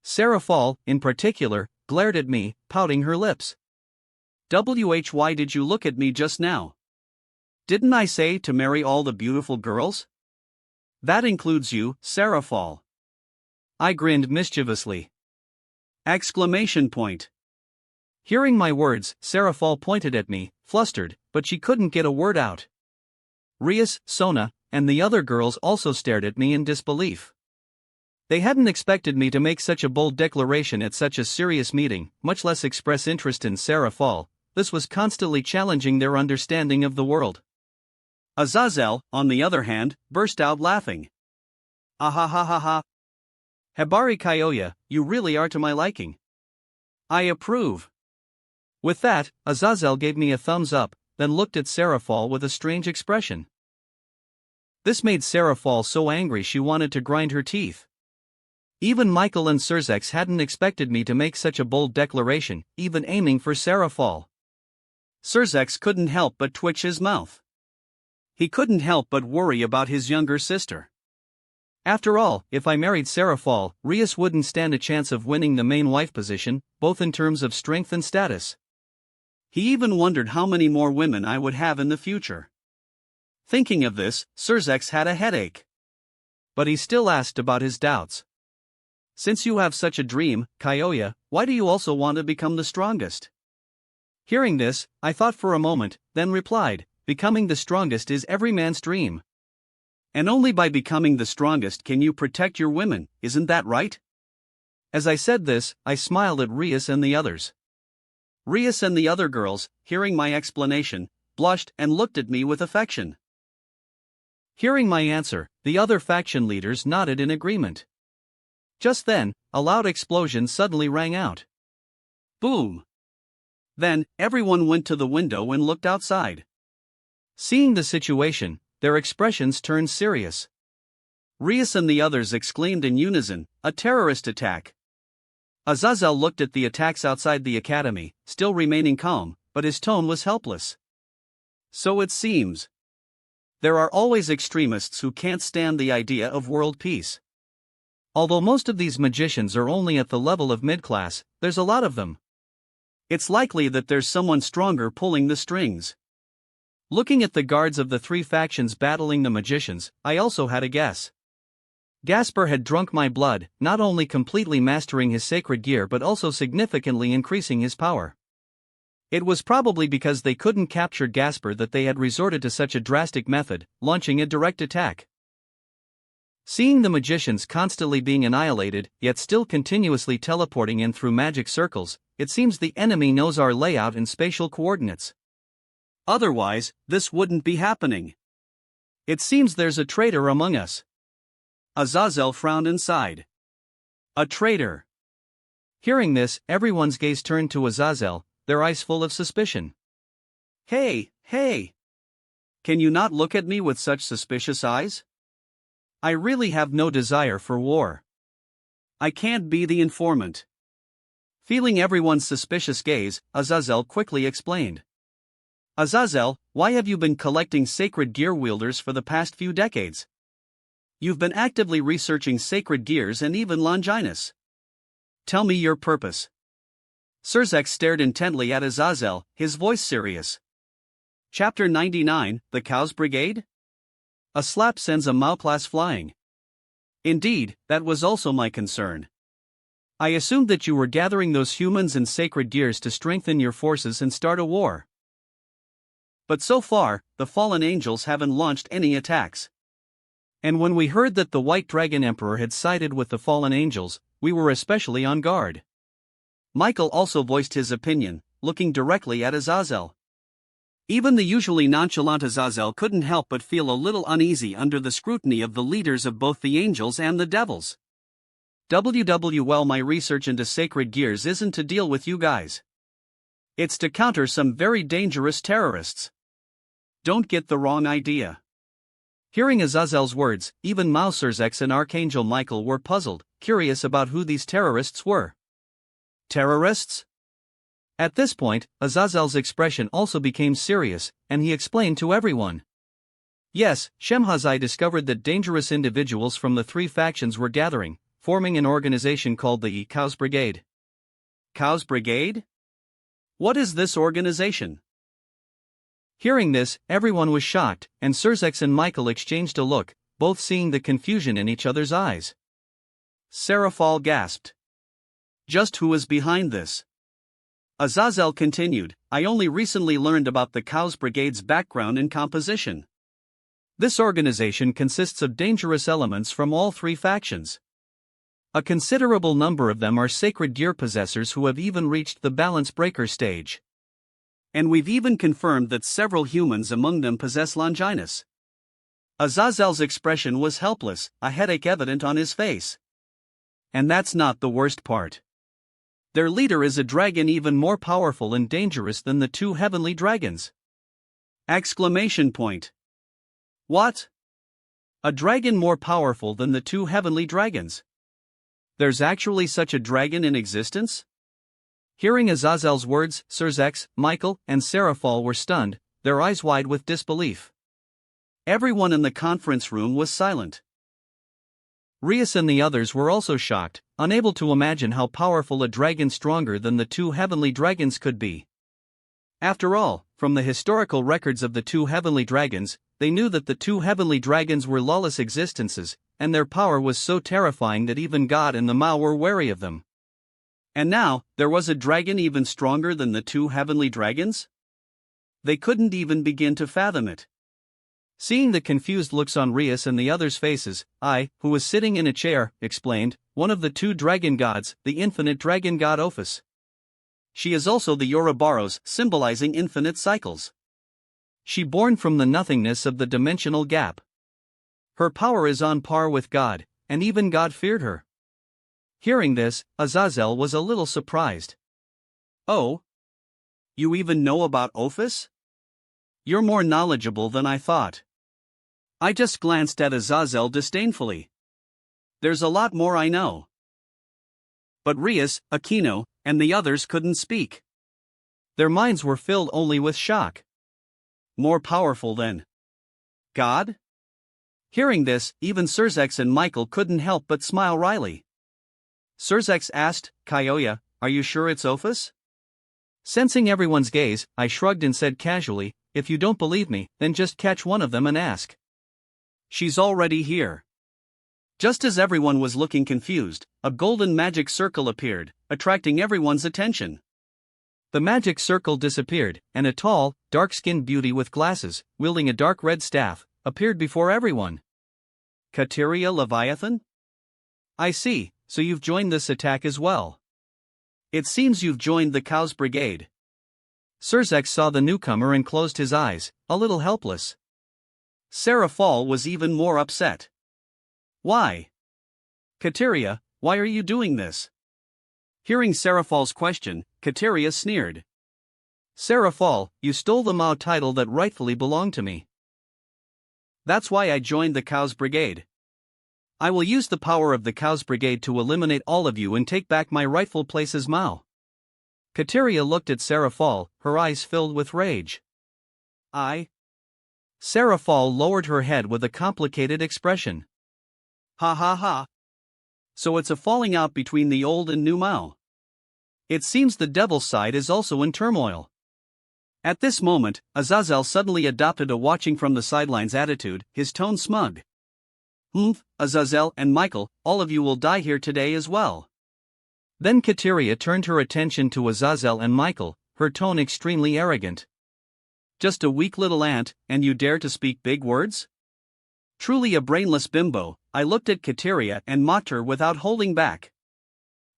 Seraphil, in particular, glared at me, pouting her lips. "Why did you look at me just now? Didn't I say to marry all the beautiful girls? That includes you, Seraphil." I grinned mischievously. Exclamation point. Hearing my words, Seraphil pointed at me, flustered, but she couldn't get a word out. Rias, Sona, and the other girls also stared at me in disbelief. They hadn't expected me to make such a bold declaration at such a serious meeting, much less express interest in Seraphil. This was constantly challenging their understanding of the world. Azazel, on the other hand, burst out laughing. "Ahahaha. Habari Kyoya, you really are to my liking. I approve." With that, Azazel gave me a thumbs up, then looked at Seraphil with a strange expression. This made Seraphil so angry she wanted to grind her teeth. Even Michael and Zexal hadn't expected me to make such a bold declaration, even aiming for Seraphil. Zexal couldn't help but twitch his mouth. He couldn't help but worry about his younger sister. After all, if I married Seraphil, Rias wouldn't stand a chance of winning the main wife position, both in terms of strength and status. He even wondered how many more women I would have in the future. Thinking of this, Zexal had a headache. But he still asked about his doubts. "Since you have such a dream, Kyoya, why do you also want to become the strongest?" Hearing this, I thought for a moment, then replied, "Becoming the strongest is every man's dream. And only by becoming the strongest can you protect your women, isn't that right?" As I said this, I smiled at Rias and the others. Rias and the other girls, hearing my explanation, blushed and looked at me with affection. Hearing my answer, the other faction leaders nodded in agreement. Just then, a loud explosion suddenly rang out. Boom! Then, everyone went to the window and looked outside. Seeing the situation, their expressions turned serious. Rias and the others exclaimed in unison, "A terrorist attack!" Azazel looked at the attacks outside the academy, still remaining calm, but his tone was helpless. So it seems. There are always extremists who can't stand the idea of world peace. Although most of these magicians are only at the level of mid-class, there's a lot of them. It's likely that there's someone stronger pulling the strings. Looking at the guards of the three factions battling the magicians, I also had a guess. Gasper had drunk my blood, not only completely mastering his sacred gear but also significantly increasing his power. It was probably because they couldn't capture Gasper that they had resorted to such a drastic method, launching a direct attack. Seeing the magicians constantly being annihilated, yet still continuously teleporting in through magic circles, it seems the enemy knows our layout and spatial coordinates. Otherwise, this wouldn't be happening. It seems there's a traitor among us. Azazel frowned and sighed. A traitor. Hearing this, everyone's gaze turned to Azazel, their eyes full of suspicion. Hey! Can you not look at me with such suspicious eyes? I really have no desire for war. I can't be the informant. Feeling everyone's suspicious gaze, Azazel quickly explained. Azazel, why have you been collecting sacred gear wielders for the past few decades? You've been actively researching sacred gears and even Longinus. Tell me your purpose. Zexal stared intently at Azazel, his voice serious. Chapter 99, The Cows Brigade? A slap sends a mouthpiece flying. Indeed, that was also my concern. I assumed that you were gathering those humans and sacred gears to strengthen your forces and start a war. But so far, the fallen angels haven't launched any attacks. And when we heard that the White Dragon Emperor had sided with the fallen angels, we were especially on guard. Michael also voiced his opinion, looking directly at Azazel. Even the usually nonchalant Azazel couldn't help but feel a little uneasy under the scrutiny of the leaders of both the angels and the devils. Well, my research into sacred gears isn't to deal with you guys. It's to counter some very dangerous terrorists. Don't get the wrong idea. Hearing Azazel's words, even Zexal and Archangel Michael were puzzled, curious about who these terrorists were. Terrorists? At this point, Azazel's expression also became serious, and he explained to everyone. Yes, Shemhazai discovered that dangerous individuals from the three factions were gathering, forming an organization called the Cows Brigade. Cows Brigade? What is this organization? Hearing this, everyone was shocked, and Zexal and Michael exchanged a look, both seeing the confusion in each other's eyes. Seraphal gasped. Just who is behind this? Azazel continued, I only recently learned about the Cows Brigade's background and composition. This organization consists of dangerous elements from all three factions. A considerable number of them are sacred gear possessors who have even reached the balance breaker stage. And we've even confirmed that several humans among them possess Longinus. Azazel's expression was helpless, a headache evident on his face. And that's not the worst part. Their leader is a dragon even more powerful and dangerous than the two heavenly dragons. Exclamation point. What? A dragon more powerful than the two heavenly dragons? There's actually such a dragon in existence? Hearing Azazel's words, Zexal, Michael, and Seraphal were stunned, their eyes wide with disbelief. Everyone in the conference room was silent. Rias and the others were also shocked, unable to imagine how powerful a dragon stronger than the two heavenly dragons could be. After all, from the historical records of the two heavenly dragons, they knew that the two heavenly dragons were lawless existences, and their power was so terrifying that even God and the Mao were wary of them. And now, there was a dragon even stronger than the two heavenly dragons? They couldn't even begin to fathom it. Seeing the confused looks on Rias and the others' faces, I, who was sitting in a chair, explained, one of the two dragon gods, the infinite dragon god Ophis. She is also the Ouroboros, symbolizing infinite cycles. She born from the nothingness of the dimensional gap. Her power is on par with God, and even God feared her. Hearing this, Azazel was a little surprised. Oh? You even know about Ophis? You're more knowledgeable than I thought. I just glanced at Azazel disdainfully. There's a lot more I know. But Rias, Aquino, and the others couldn't speak. Their minds were filled only with shock. More powerful than God? Hearing this, even Zexal and Michael couldn't help but smile wryly. Zexal asked, Kyoya, are you sure it's Ophis? Sensing everyone's gaze, I shrugged and said casually, if you don't believe me, then just catch one of them and ask. She's already here. Just as everyone was looking confused, a golden magic circle appeared, attracting everyone's attention. The magic circle disappeared, and a tall, dark-skinned beauty with glasses, wielding a dark red staff, appeared before everyone. Kateria Leviathan? I see, so you've joined this attack as well. It seems you've joined the Cow's Brigade. Zexal saw the newcomer and closed his eyes, a little helpless. Sarah Fall was even more upset. Why? Kateria, why are you doing this? Hearing Sarah Fall's question, Kateria sneered. Sarah Fall, you stole the Mao title that rightfully belonged to me. That's why I joined the Cow's Brigade. I will use the power of the Cow's Brigade to eliminate all of you and take back my rightful place as Mao. Kateria looked at Sarah Fall, her eyes filled with rage. Sarah Fall lowered her head with a complicated expression. Ha ha ha. So it's a falling out between the old and new Mao. It seems the devil's side is also in turmoil. At this moment, Azazel suddenly adopted a watching from the sidelines attitude, his tone smug. Azazel and Michael, all of you will die here today as well. Then Kateria turned her attention to Azazel and Michael, her tone extremely arrogant. Just a weak little ant, and you dare to speak big words? Truly a brainless bimbo, I looked at Kateria and mocked her without holding back.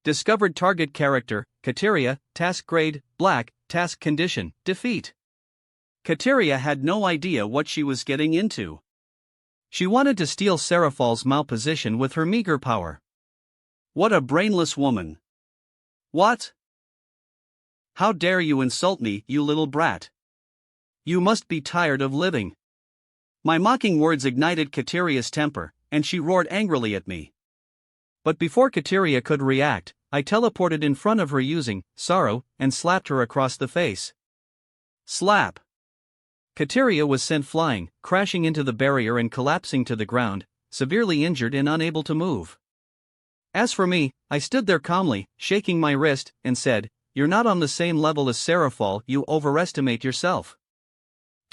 Discovered target character, Kateria, task grade, black, task condition, defeat. Kateria had no idea what she was getting into. She wanted to steal Sarah Fall's Mao position with her meager power. What a brainless woman. What? How dare you insult me, you little brat? You must be tired of living. My mocking words ignited Kateria's temper, and she roared angrily at me. But before Kateria could react, I teleported in front of her using sorrow and slapped her across the face. Slap! Kateria was sent flying, crashing into the barrier and collapsing to the ground, severely injured and unable to move. As for me, I stood there calmly, shaking my wrist, and said, "You're not on the same level as Sarah Fall, you overestimate yourself."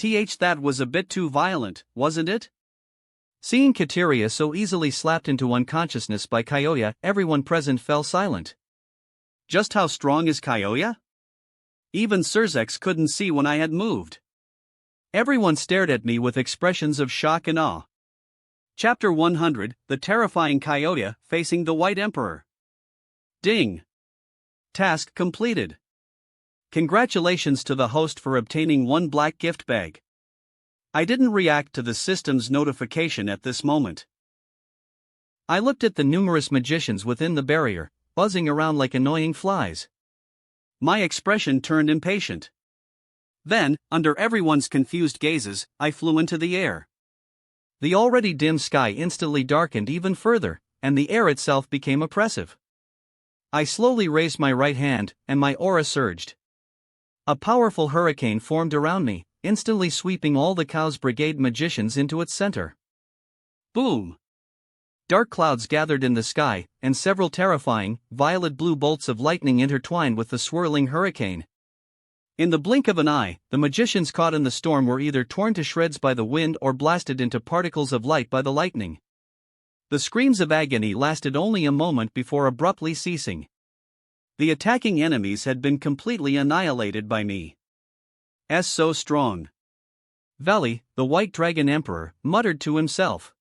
That was a bit too violent, wasn't it? Seeing Kateria so easily slapped into unconsciousness by Kyoya, everyone present fell silent. Just how strong is Kyoya? Even Zexal couldn't see when I had moved. Everyone stared at me with expressions of shock and awe. Chapter 100, The Terrifying Kyoya Facing the White Emperor. Ding! Task completed. Congratulations to the host for obtaining one black gift bag. I didn't react to the system's notification at this moment. I looked at the numerous magicians within the barrier, buzzing around like annoying flies. My expression turned impatient. Then, under everyone's confused gazes, I flew into the air. The already dim sky instantly darkened even further, and the air itself became oppressive. I slowly raised my right hand, and my aura surged. A powerful hurricane formed around me, instantly sweeping all the Cow's Brigade magicians into its center. Boom! Dark clouds gathered in the sky, and several terrifying, violet-blue bolts of lightning intertwined with the swirling hurricane. In the blink of an eye, the magicians caught in the storm were either torn to shreds by the wind or blasted into particles of light by the lightning. The screams of agony lasted only a moment before abruptly ceasing. The attacking enemies had been completely annihilated by me. So strong. Veli, the White Dragon Emperor, muttered to himself.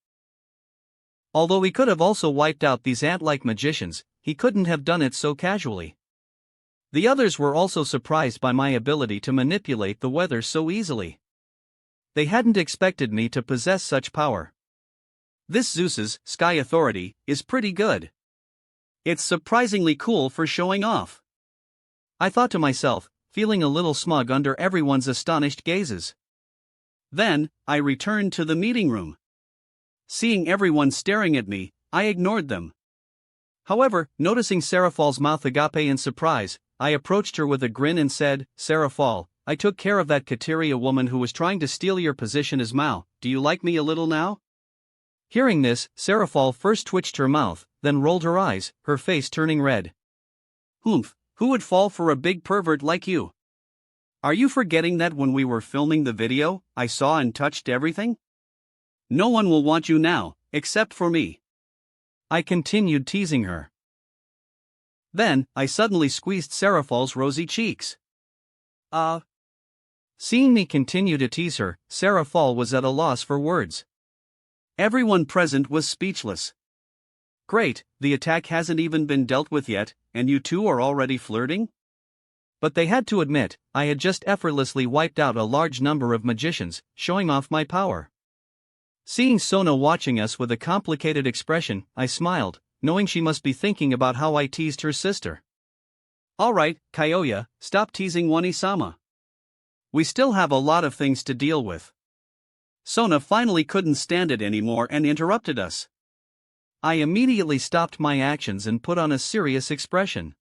Although he could have also wiped out these ant-like magicians, he couldn't have done it so casually. The others were also surprised by my ability to manipulate the weather so easily. They hadn't expected me to possess such power. This Zeus's Sky Authority is pretty good. It's surprisingly cool for showing off. I thought to myself, feeling a little smug under everyone's astonished gazes. Then, I returned to the meeting room. Seeing everyone staring at me, I ignored them. However, noticing Sarah Fall's mouth agape in surprise, I approached her with a grin and said, "Sarah Fall, I took care of that Kateria woman who was trying to steal your position as Mao. Do you like me a little now?" Hearing this, Sarah Fall first twitched her mouth, then rolled her eyes, her face turning red. Who would fall for a big pervert like you? Are you forgetting that when we were filming the video, I saw and touched everything? No one will want you now, except for me. I continued teasing her. Then, I suddenly squeezed Sarah Fall's rosy cheeks. Seeing me continue to tease her, Sarah Fall was at a loss for words. Everyone present was speechless. Great, the attack hasn't even been dealt with yet, and you two are already flirting? But they had to admit, I had just effortlessly wiped out a large number of magicians, showing off my power. Seeing Sona watching us with a complicated expression, I smiled, knowing she must be thinking about how I teased her sister. Alright, Kyoya, stop teasing Wani-sama. We still have a lot of things to deal with. Sona finally couldn't stand it anymore and interrupted us. I immediately stopped my actions and put on a serious expression.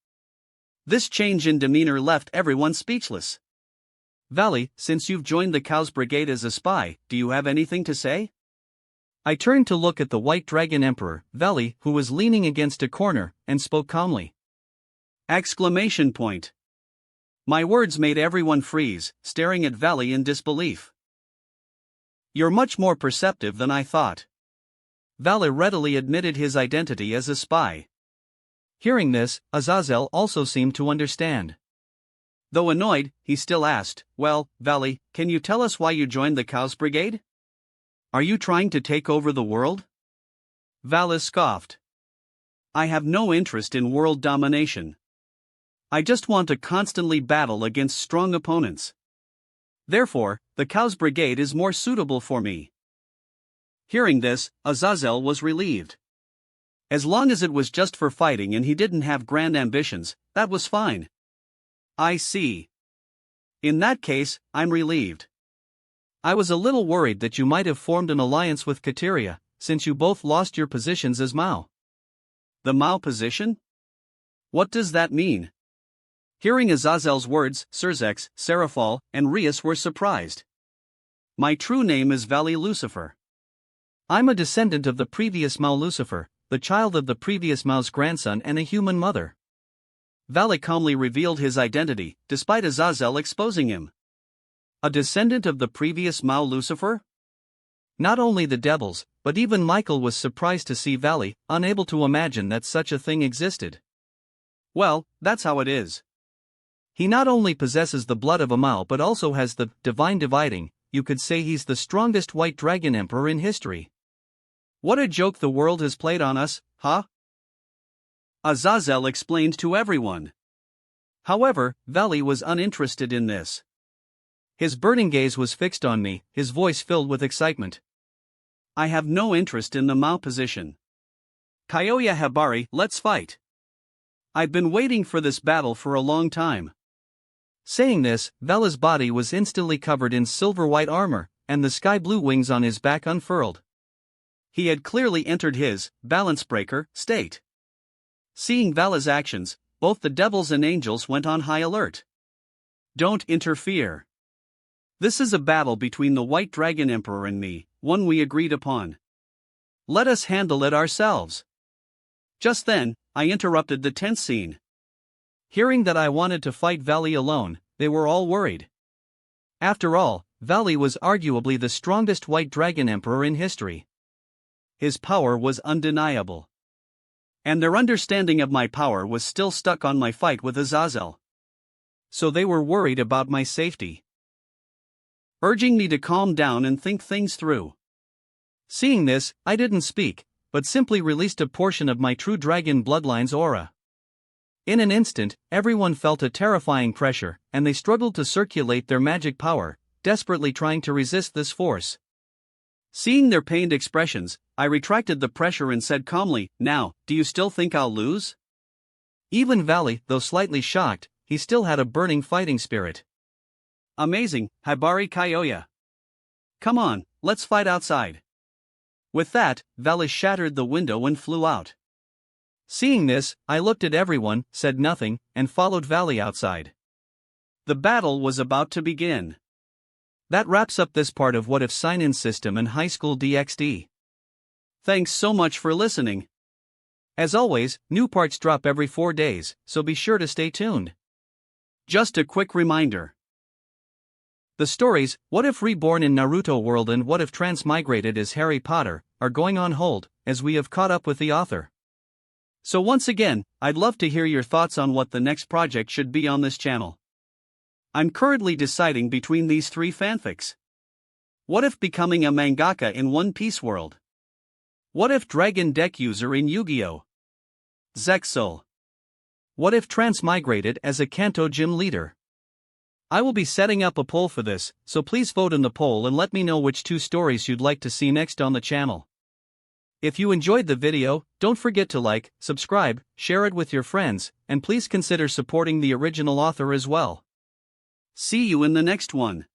This change in demeanor left everyone speechless. Valley, since you've joined the Cow's Brigade as a spy, do you have anything to say? I turned to look at the White Dragon Emperor, Valley, who was leaning against a corner, and spoke calmly. Exclamation point. My words made everyone freeze, staring at Valley in disbelief. You're much more perceptive than I thought. Valley readily admitted his identity as a spy. Hearing this, Azazel also seemed to understand. Though annoyed, he still asked, well, Valley, can you tell us why you joined the Cow's Brigade? Are you trying to take over the world? Valley scoffed. I have no interest in world domination. I just want to constantly battle against strong opponents. Therefore, the Cow's Brigade is more suitable for me. Hearing this, Azazel was relieved. As long as it was just for fighting and he didn't have grand ambitions, that was fine. I see. In that case, I'm relieved. I was a little worried that you might have formed an alliance with Kateria, since you both lost your positions as Mao. The Mao position? What does that mean? Hearing Azazel's words, Surzex, Seraphal, and Rias were surprised. My true name is Valley Lucifer. I'm a descendant of the previous Mao Lucifer, the child of the previous Mao's grandson and a human mother. Valley calmly revealed his identity, despite Azazel exposing him. A descendant of the previous Mao Lucifer? Not only the devils, but even Michael was surprised to see Valley, unable to imagine that such a thing existed. Well, that's how it is. He not only possesses the blood of a Mao but also has the divine dividing. You could say he's the strongest White Dragon Emperor in history. What a joke the world has played on us, huh? Azazel explained to everyone. However, Valley was uninterested in this. His burning gaze was fixed on me, his voice filled with excitement. I have no interest in the Mao position. Kyoya Habari, let's fight. I've been waiting for this battle for a long time. Saying this, Valley's body was instantly covered in silver-white armor, and the sky-blue wings on his back unfurled. He had clearly entered his balance breaker state. Seeing Valley's actions, both the devils and angels went on high alert. Don't interfere. This is a battle between the White Dragon Emperor and me, one we agreed upon. Let us handle it ourselves. Just then, I interrupted the tense scene. Hearing that I wanted to fight Valley alone, they were all worried. After all, Valley was arguably the strongest White Dragon Emperor in history. His power was undeniable. And their understanding of my power was still stuck on my fight with Azazel. So they were worried about my safety, urging me to calm down and think things through. Seeing this, I didn't speak, but simply released a portion of my true dragon bloodline's aura. In an instant, everyone felt a terrifying pressure, and they struggled to circulate their magic power, desperately trying to resist this force. Seeing their pained expressions, I retracted the pressure and said calmly, now, do you still think I'll lose? Even Valley, though slightly shocked, he still had a burning fighting spirit. Amazing, Habari Kyoya. Come on, let's fight outside. With that, Valley shattered the window and flew out. Seeing this, I looked at everyone, said nothing, and followed Valley outside. The battle was about to begin. That wraps up this part of What If Sign-In System in High School DxD. Thanks so much for listening. As always, new parts drop every 4 days, so be sure to stay tuned. Just a quick reminder. The stories, What If Reborn in Naruto World and What If Transmigrated as Harry Potter, are going on hold, as we have caught up with the author. So once again, I'd love to hear your thoughts on what the next project should be on this channel. I'm currently deciding between these 3 fanfics. What if becoming a mangaka in One Piece world? What if Dragon deck user in Yu-Gi-Oh! Zexal. What if Transmigrated as a Kanto gym leader? I will be setting up a poll for this, so please vote in the poll and let me know which 2 stories you'd like to see next on the channel. If you enjoyed the video, don't forget to like, subscribe, share it with your friends, and please consider supporting the original author as well. See you in the next one.